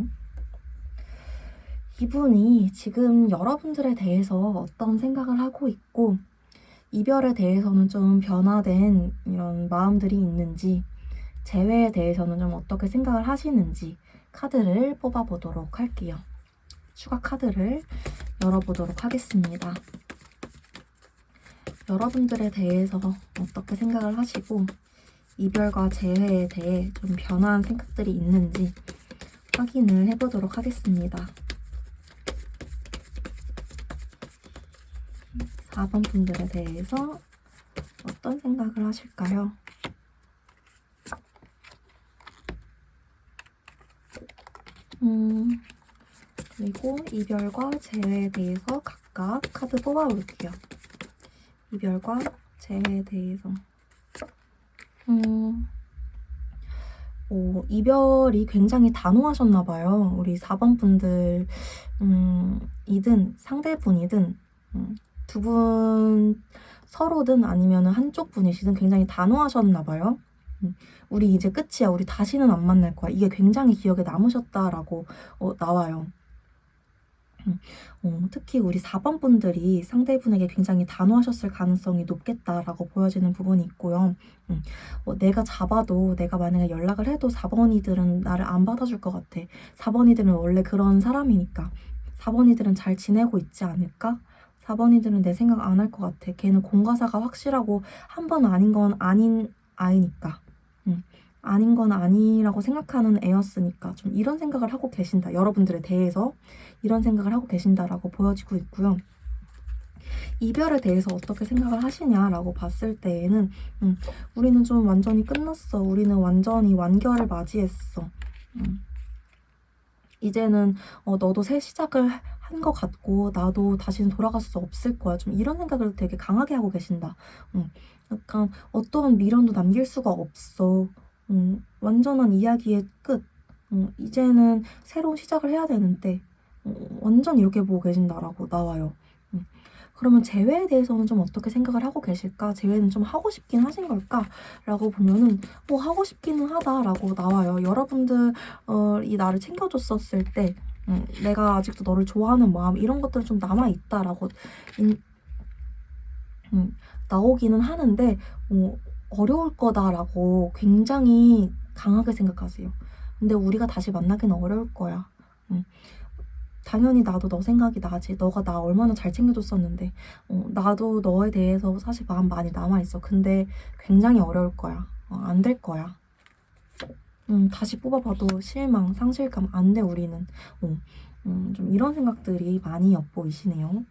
이분이 지금 여러분들에 대해서 어떤 생각을 하고 있고 이별에 대해서는 좀 변화된 이런 마음들이 있는지, 재회에 대해서는 좀 어떻게 생각을 하시는지 카드를 뽑아보도록 할게요. 추가 카드를 열어보도록 하겠습니다. 여러분들에 대해서 어떻게 생각을 하시고 이별과 재회에 대해 좀 변화한 생각들이 있는지 확인을 해보도록 하겠습니다. 4번 분들에 대해서 어떤 생각을 하실까요? 그리고 이별과 재회에 대해서 각각 카드 뽑아볼게요. 이별과 재회에 대해서 이별이 굉장히 단호하셨나봐요. 우리 4번 분들 이든 상대분이든 두 분 서로든 아니면 한쪽 분이시든 굉장히 단호하셨나봐요. 우리 이제 끝이야. 우리 다시는 안 만날 거야. 이게 굉장히 기억에 남으셨다라고 나와요. 특히 우리 4번 분들이 상대분에게 굉장히 단호하셨을 가능성이 높겠다라고 보여지는 부분이 있고요. 내가 잡아도 내가 만약에 연락을 해도 4번이들은 나를 안 받아줄 것 같아. 4번이들은 원래 그런 사람이니까. 4번이들은 잘 지내고 있지 않을까? 4번이들은 내 생각 안 할 것 같아. 걔는 공과사가 확실하고 한 번 아닌 건 아닌 아이니까. 아닌 건 아니라고 생각하는 애였으니까 좀 이런 생각을 하고 계신다. 여러분들에 대해서 이런 생각을 하고 계신다라고 보여지고 있고요. 이별에 대해서 어떻게 생각을 하시냐라고 봤을 때에는 우리는 좀 완전히 끝났어. 우리는 완전히 완결을 맞이했어. 이제는 너도 새 시작을 한 것 같고 나도 다시는 돌아갈 수 없을 거야. 좀 이런 생각을 되게 강하게 하고 계신다. 약간 어떠한 미련도 남길 수가 없어. 완전한 이야기의 끝. 이제는 새로운 시작을 해야 되는데 완전 이렇게 보고 계신다라고 나와요. 그러면 재회에 대해서는 좀 어떻게 생각을 하고 계실까? 재회는 좀 하고 싶긴 하신 걸까? 라고 보면은 하고 싶기는 하다라고 나와요. 여러분들이 나를 챙겨줬었을 때 내가 아직도 너를 좋아하는 마음 이런 것들은 좀 남아있다라고 나오기는 하는데 어려울 거다라고 굉장히 강하게 생각하세요. 근데 우리가 다시 만나기는 어려울 거야. 당연히 나도 너 생각이 나지. 너가 나 얼마나 잘 챙겨줬었는데. 나도 너에 대해서 사실 마음 많이 남아있어. 근데 굉장히 어려울 거야. 안 될 거야. 다시 뽑아봐도 실망, 상실감 안 돼, 우리는. 좀 이런 생각들이 많이 엿보이시네요.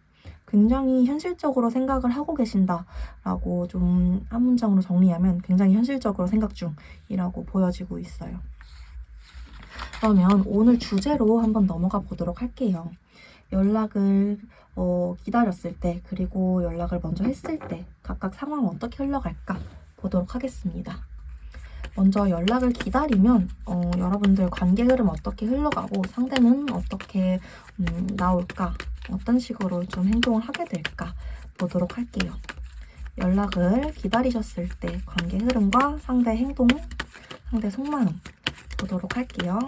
굉장히 현실적으로 생각을 하고 계신다라고 좀 한 문장으로 정리하면 굉장히 현실적으로 생각 중이라고 보여지고 있어요. 그러면 오늘 주제로 한번 넘어가 보도록 할게요. 연락을 기다렸을 때 그리고 연락을 먼저 했을 때 각각 상황은 어떻게 흘러갈까 보도록 하겠습니다. 먼저 연락을 기다리면 여러분들 관계 흐름 어떻게 흘러가고 상대는 어떻게 나올까, 어떤 식으로 좀 행동을 하게 될까 보도록 할게요. 연락을 기다리셨을 때 관계 흐름과 상대 행동, 상대 속마음 보도록 할게요.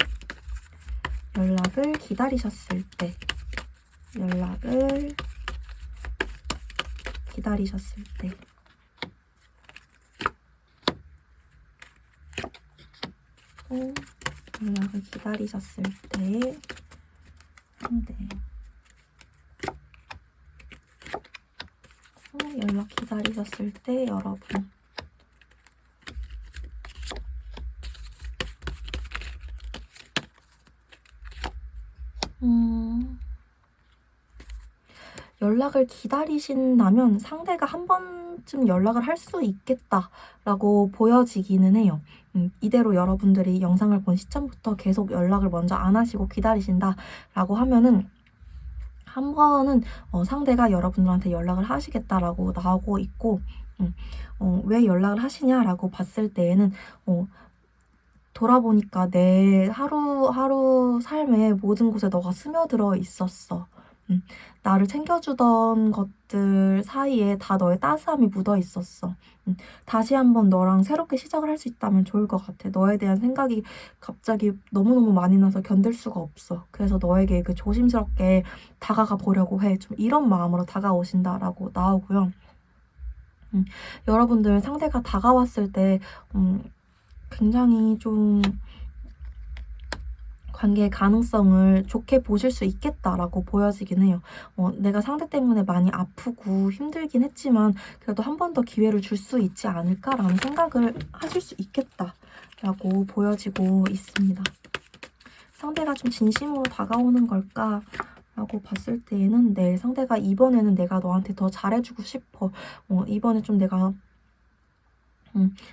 연락을 기다리셨을 때 연락을 기다리셨을 때 연락을 기다리셨을 때 상대 연락 기다리셨을 때 여러분 연락을 기다리신다면 상대가 한 번쯤 연락을 할 수 있겠다라고 보여지기는 해요. 이대로 여러분들이 영상을 본 시점부터 계속 연락을 먼저 안 하시고 기다리신다라고 하면은 한 번은 상대가 여러분들한테 연락을 하시겠다라고 나오고 있고 왜 연락을 하시냐라고 봤을 때에는 돌아보니까 내 하루하루 삶의 모든 곳에 너가 스며들어 있었어. 나를 챙겨주던 것들 사이에 다 너의 따스함이 묻어 있었어. 다시 한번 너랑 새롭게 시작을 할 수 있다면 좋을 것 같아. 너에 대한 생각이 갑자기 너무너무 많이 나서 견딜 수가 없어. 그래서 너에게 그 조심스럽게 다가가 보려고 해. 좀 이런 마음으로 다가오신다라고 나오고요. 여러분들 상대가 다가왔을 때 굉장히 좀 관계의 가능성을 좋게 보실 수 있겠다라고 보여지긴 해요. 내가 상대 때문에 많이 아프고 힘들긴 했지만 그래도 한 번 더 기회를 줄 수 있지 않을까라는 생각을 하실 수 있겠다라고 보여지고 있습니다. 상대가 좀 진심으로 다가오는 걸까? 라고 봤을 때에는 네, 상대가 이번에는 내가 너한테 더 잘해주고 싶어. 이번에 좀 내가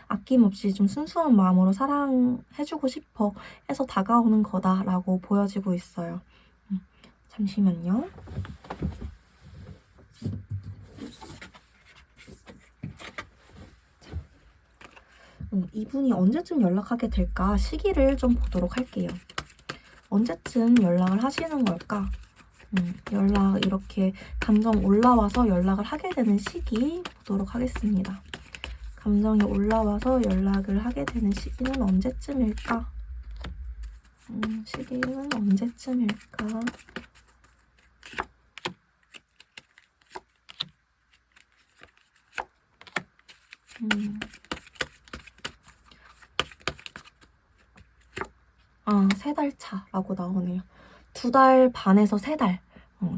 아낌없이 좀 순수한 마음으로 사랑해주고 싶어 해서 다가오는 거다라고 보여지고 있어요. 잠시만요. 이분이 언제쯤 연락하게 될까 시기를 좀 보도록 할게요. 언제쯤 연락을 하시는 걸까? 연락 이렇게 감정 올라와서 연락을 하게 되는 시기 보도록 하겠습니다. 감정이 올라와서 연락을 하게 되는 시기는 언제쯤일까? 시기는 언제쯤일까? 아, 3달 차라고 나오네요. 2달 반에서 3달.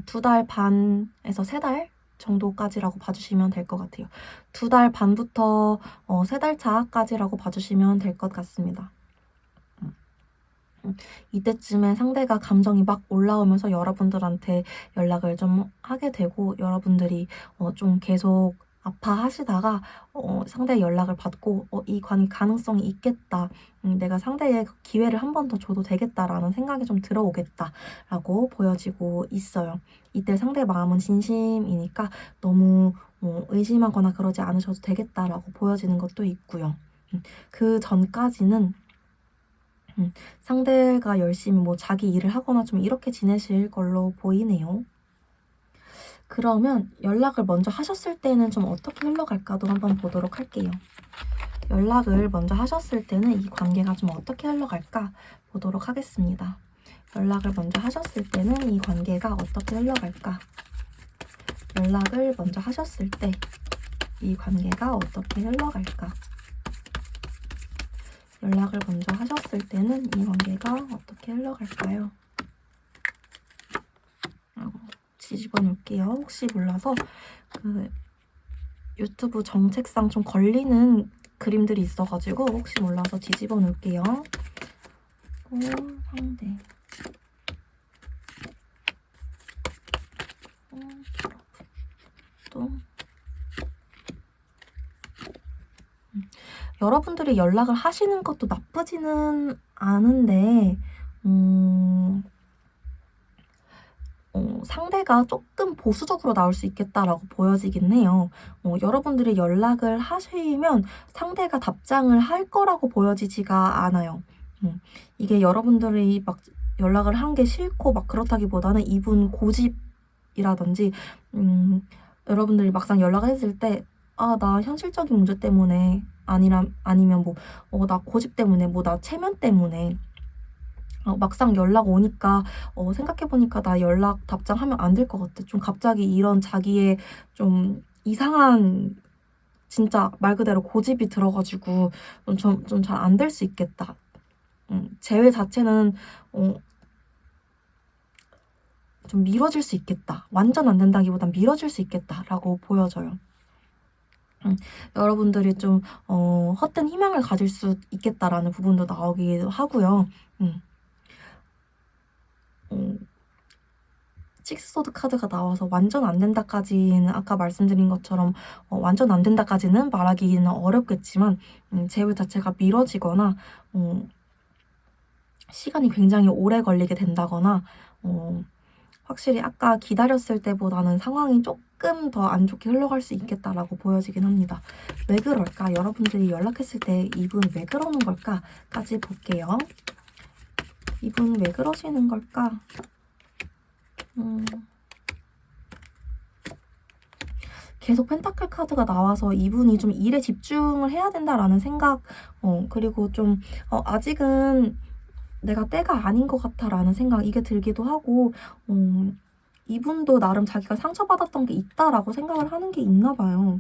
2달 반에서 3달 정도까지라고 봐주시면 될 것 같아요. 2달 반부터 3달 차까지라고 봐주시면 될 것 같습니다. 이때쯤에 상대가 감정이 막 올라오면서 여러분들한테 연락을 좀 하게 되고, 여러분들이 좀 계속 아파하시다가 상대의 연락을 받고 이 가능성이 있겠다, 내가 상대의 기회를 한 번 더 줘도 되겠다라는 생각이 좀 들어오겠다라고 보여지고 있어요. 이때 상대 마음은 진심이니까 너무 의심하거나 그러지 않으셔도 되겠다라고 보여지는 것도 있고요. 그 전까지는 상대가 열심히 뭐 자기 일을 하거나 좀 이렇게 지내실 걸로 보이네요. 그러면 연락을 먼저 하셨을 때는 좀 어떻게 흘러갈까도 한번 보도록 할게요. 연락을 먼저 하셨을 때는 이 관계가 좀 어떻게 흘러갈까 보도록 하겠습니다. 연락을 먼저 하셨을 때는 이 관계가 어떻게 흘러갈까? 연락을 먼저 하셨을 때 이 관계가 어떻게 흘러갈까? 연락을 먼저 하셨을 때는 이 관계가 어떻게 흘러갈까요? 뒤집어 놓을게요. 혹시 몰라서 그 유튜브 정책상 좀 걸리는 그림들이 있어가지고 혹시 몰라서 뒤집어 놓을게요. 상대 또 여러분들이 연락을 하시는 것도 나쁘지는 않은데 상대가 조금 보수적으로 나올 수 있겠다라고 보여지긴 해요. 여러분들이 연락을 하시면 상대가 답장을 할 거라고 보여지지가 않아요. 이게 여러분들이 막 연락을 한 게 싫고 막 그렇다기보다는 이분 고집이라든지 여러분들이 막상 연락을 했을 때 나 현실적인 문제 때문에 아니면 뭐 나 고집 때문에 뭐 나 체면 때문에 막상 연락 오니까 생각해보니까 나 연락 답장하면 안 될 것 같아. 좀 갑자기 이런 자기의 좀 이상한 진짜 말 그대로 고집이 들어가지고 좀 잘 안 될 수 있겠다. 재회 자체는 좀 미뤄질 수 있겠다. 완전 안 된다기보단 미뤄질 수 있겠다라고 보여져요. 여러분들이 좀 헛된 희망을 가질 수 있겠다라는 부분도 나오기도 하고요. 식스소드 카드가 나와서 완전 안 된다까지는 아까 말씀드린 것처럼 완전 안 된다까지는 말하기는 어렵겠지만 재회 자체가 미뤄지거나 시간이 굉장히 오래 걸리게 된다거나 확실히 아까 기다렸을 때보다는 상황이 조금 더 안 좋게 흘러갈 수 있겠다라고 보여지긴 합니다. 왜 그럴까? 여러분들이 연락했을 때 이분 왜 그러는 걸까?까지 볼게요. 이분 왜 그러시는 걸까? 계속 펜타클 카드가 나와서 이분이 좀 일에 집중을 해야 된다라는 생각, 그리고 좀 아직은 내가 때가 아닌 것 같아라는 생각, 이게 들기도 하고, 이분도 나름 자기가 상처받았던 게 있다라고 생각을 하는 게 있나 봐요.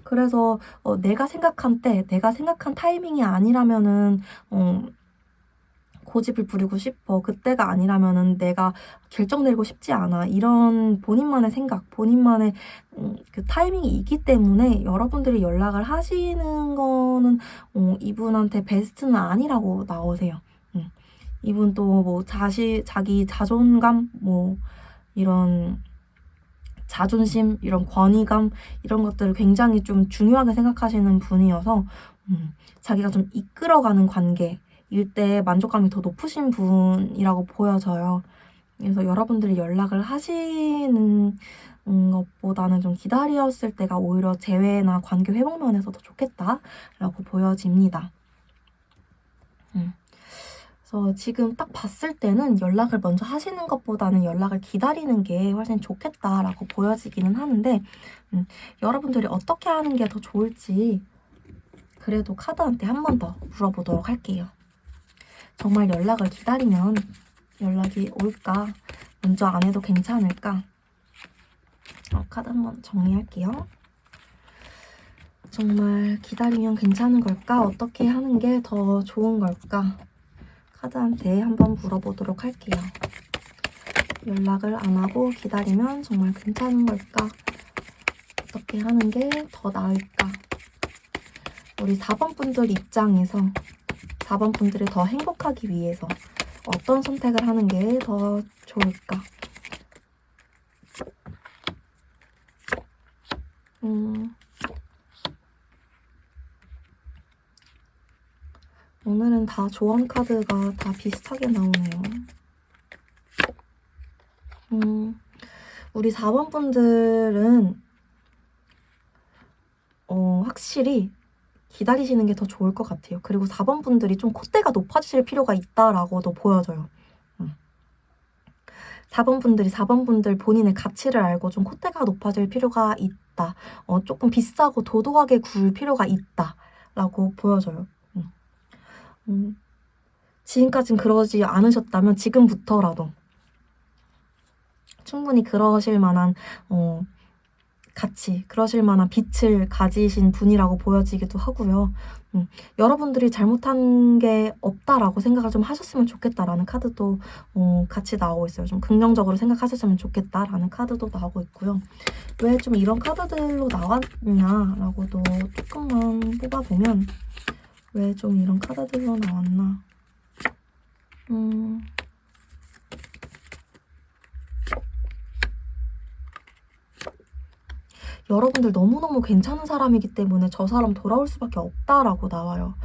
그래서 내가 생각한 때, 내가 생각한 타이밍이 아니라면은 고집을 부리고 싶어. 그때가 아니라면은 내가 결정 내리고 싶지 않아. 이런 본인만의 생각, 본인만의 그 타이밍이 있기 때문에 여러분들이 연락을 하시는 거는 이분한테 베스트는 아니라고 나오세요. 이분 또 뭐 자기 자존감, 뭐 이런 자존심, 이런 권위감, 이런 것들을 굉장히 좀 중요하게 생각하시는 분이어서 자기가 좀 이끌어가는 관계 일 때 만족감이 더 높으신 분이라고 보여져요. 그래서 여러분들이 연락을 하시는 것보다는 좀 기다렸을 때가 오히려 재회나 관계 회복 면에서 더 좋겠다라고 보여집니다. 그래서 지금 딱 봤을 때는 연락을 먼저 하시는 것보다는 연락을 기다리는 게 훨씬 좋겠다라고 보여지기는 하는데 여러분들이 어떻게 하는 게 더 좋을지 그래도 카드한테 한 번 더 물어보도록 할게요. 정말 연락을 기다리면 연락이 올까? 먼저 안 해도 괜찮을까? 카드 한번 정리할게요. 정말 기다리면 괜찮은 걸까? 어떻게 하는 게 더 좋은 걸까? 카드한테 한번 물어보도록 할게요. 연락을 안 하고 기다리면 정말 괜찮은 걸까? 어떻게 하는 게 더 나을까? 우리 4번 분들 입장에서 4번 분들이 더 행복하기 위해서 어떤 선택을 하는 게 더 좋을까? 오늘은 다 조언 카드가 다 비슷하게 나오네요. 우리 4번 분들은 확실히 기다리시는 게 더 좋을 것 같아요. 그리고 4번 분들이 좀 콧대가 높아지실 필요가 있다라고도 보여져요. 4번 분들 본인의 가치를 알고 좀 콧대가 높아질 필요가 있다. 조금 비싸고 도도하게 굴 필요가 있다라고 보여져요. 지금까진 그러지 않으셨다면 지금부터라도 충분히 그러실 만한 가치, 그러실 만한 빛을 가지신 분이라고 보여지기도 하고요. 여러분들이 잘못한 게 없다라고 생각을 좀 하셨으면 좋겠다라는 카드도 같이 나오고 있어요. 좀 긍정적으로 생각하셨으면 좋겠다라는 카드도 나오고 있고요. 왜 좀 이런 카드들로 나왔냐라고도 조금만 뽑아보면 왜 좀 이런 카드들로 나왔나? 여러분들 너무너무 괜찮은 사람이기 때문에 저 사람 돌아올 수밖에 없다라고 나와요.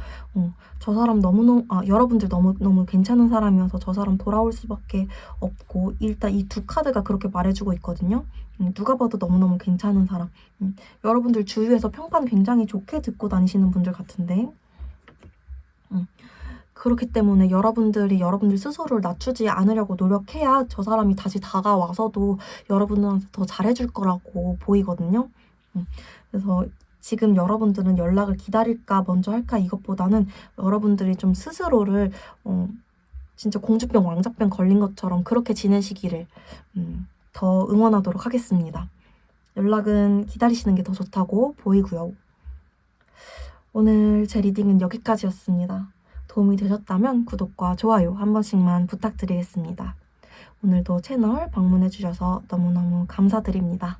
저 사람 여러분들 너무 괜찮은 사람이어서 저 사람 돌아올 수밖에 없고 일단 이 두 카드가 그렇게 말해주고 있거든요. 누가 봐도 너무너무 괜찮은 사람. 여러분들 주위에서 평판 굉장히 좋게 듣고 다니시는 분들 같은데 그렇기 때문에 여러분들 스스로를 낮추지 않으려고 노력해야 저 사람이 다시 다가와서도 여러분들한테 더 잘해줄 거라고 보이거든요. 그래서 지금 여러분들은 연락을 기다릴까 먼저 할까 이것보다는 여러분들이 좀 스스로를 진짜 공주병 왕자병 걸린 것처럼 그렇게 지내시기를 더 응원하도록 하겠습니다. 연락은 기다리시는 게 더 좋다고 보이고요. 오늘 제 리딩은 여기까지였습니다. 도움이 되셨다면 구독과 좋아요 한 번씩만 부탁드리겠습니다. 오늘도 채널 방문해주셔서 너무너무 감사드립니다.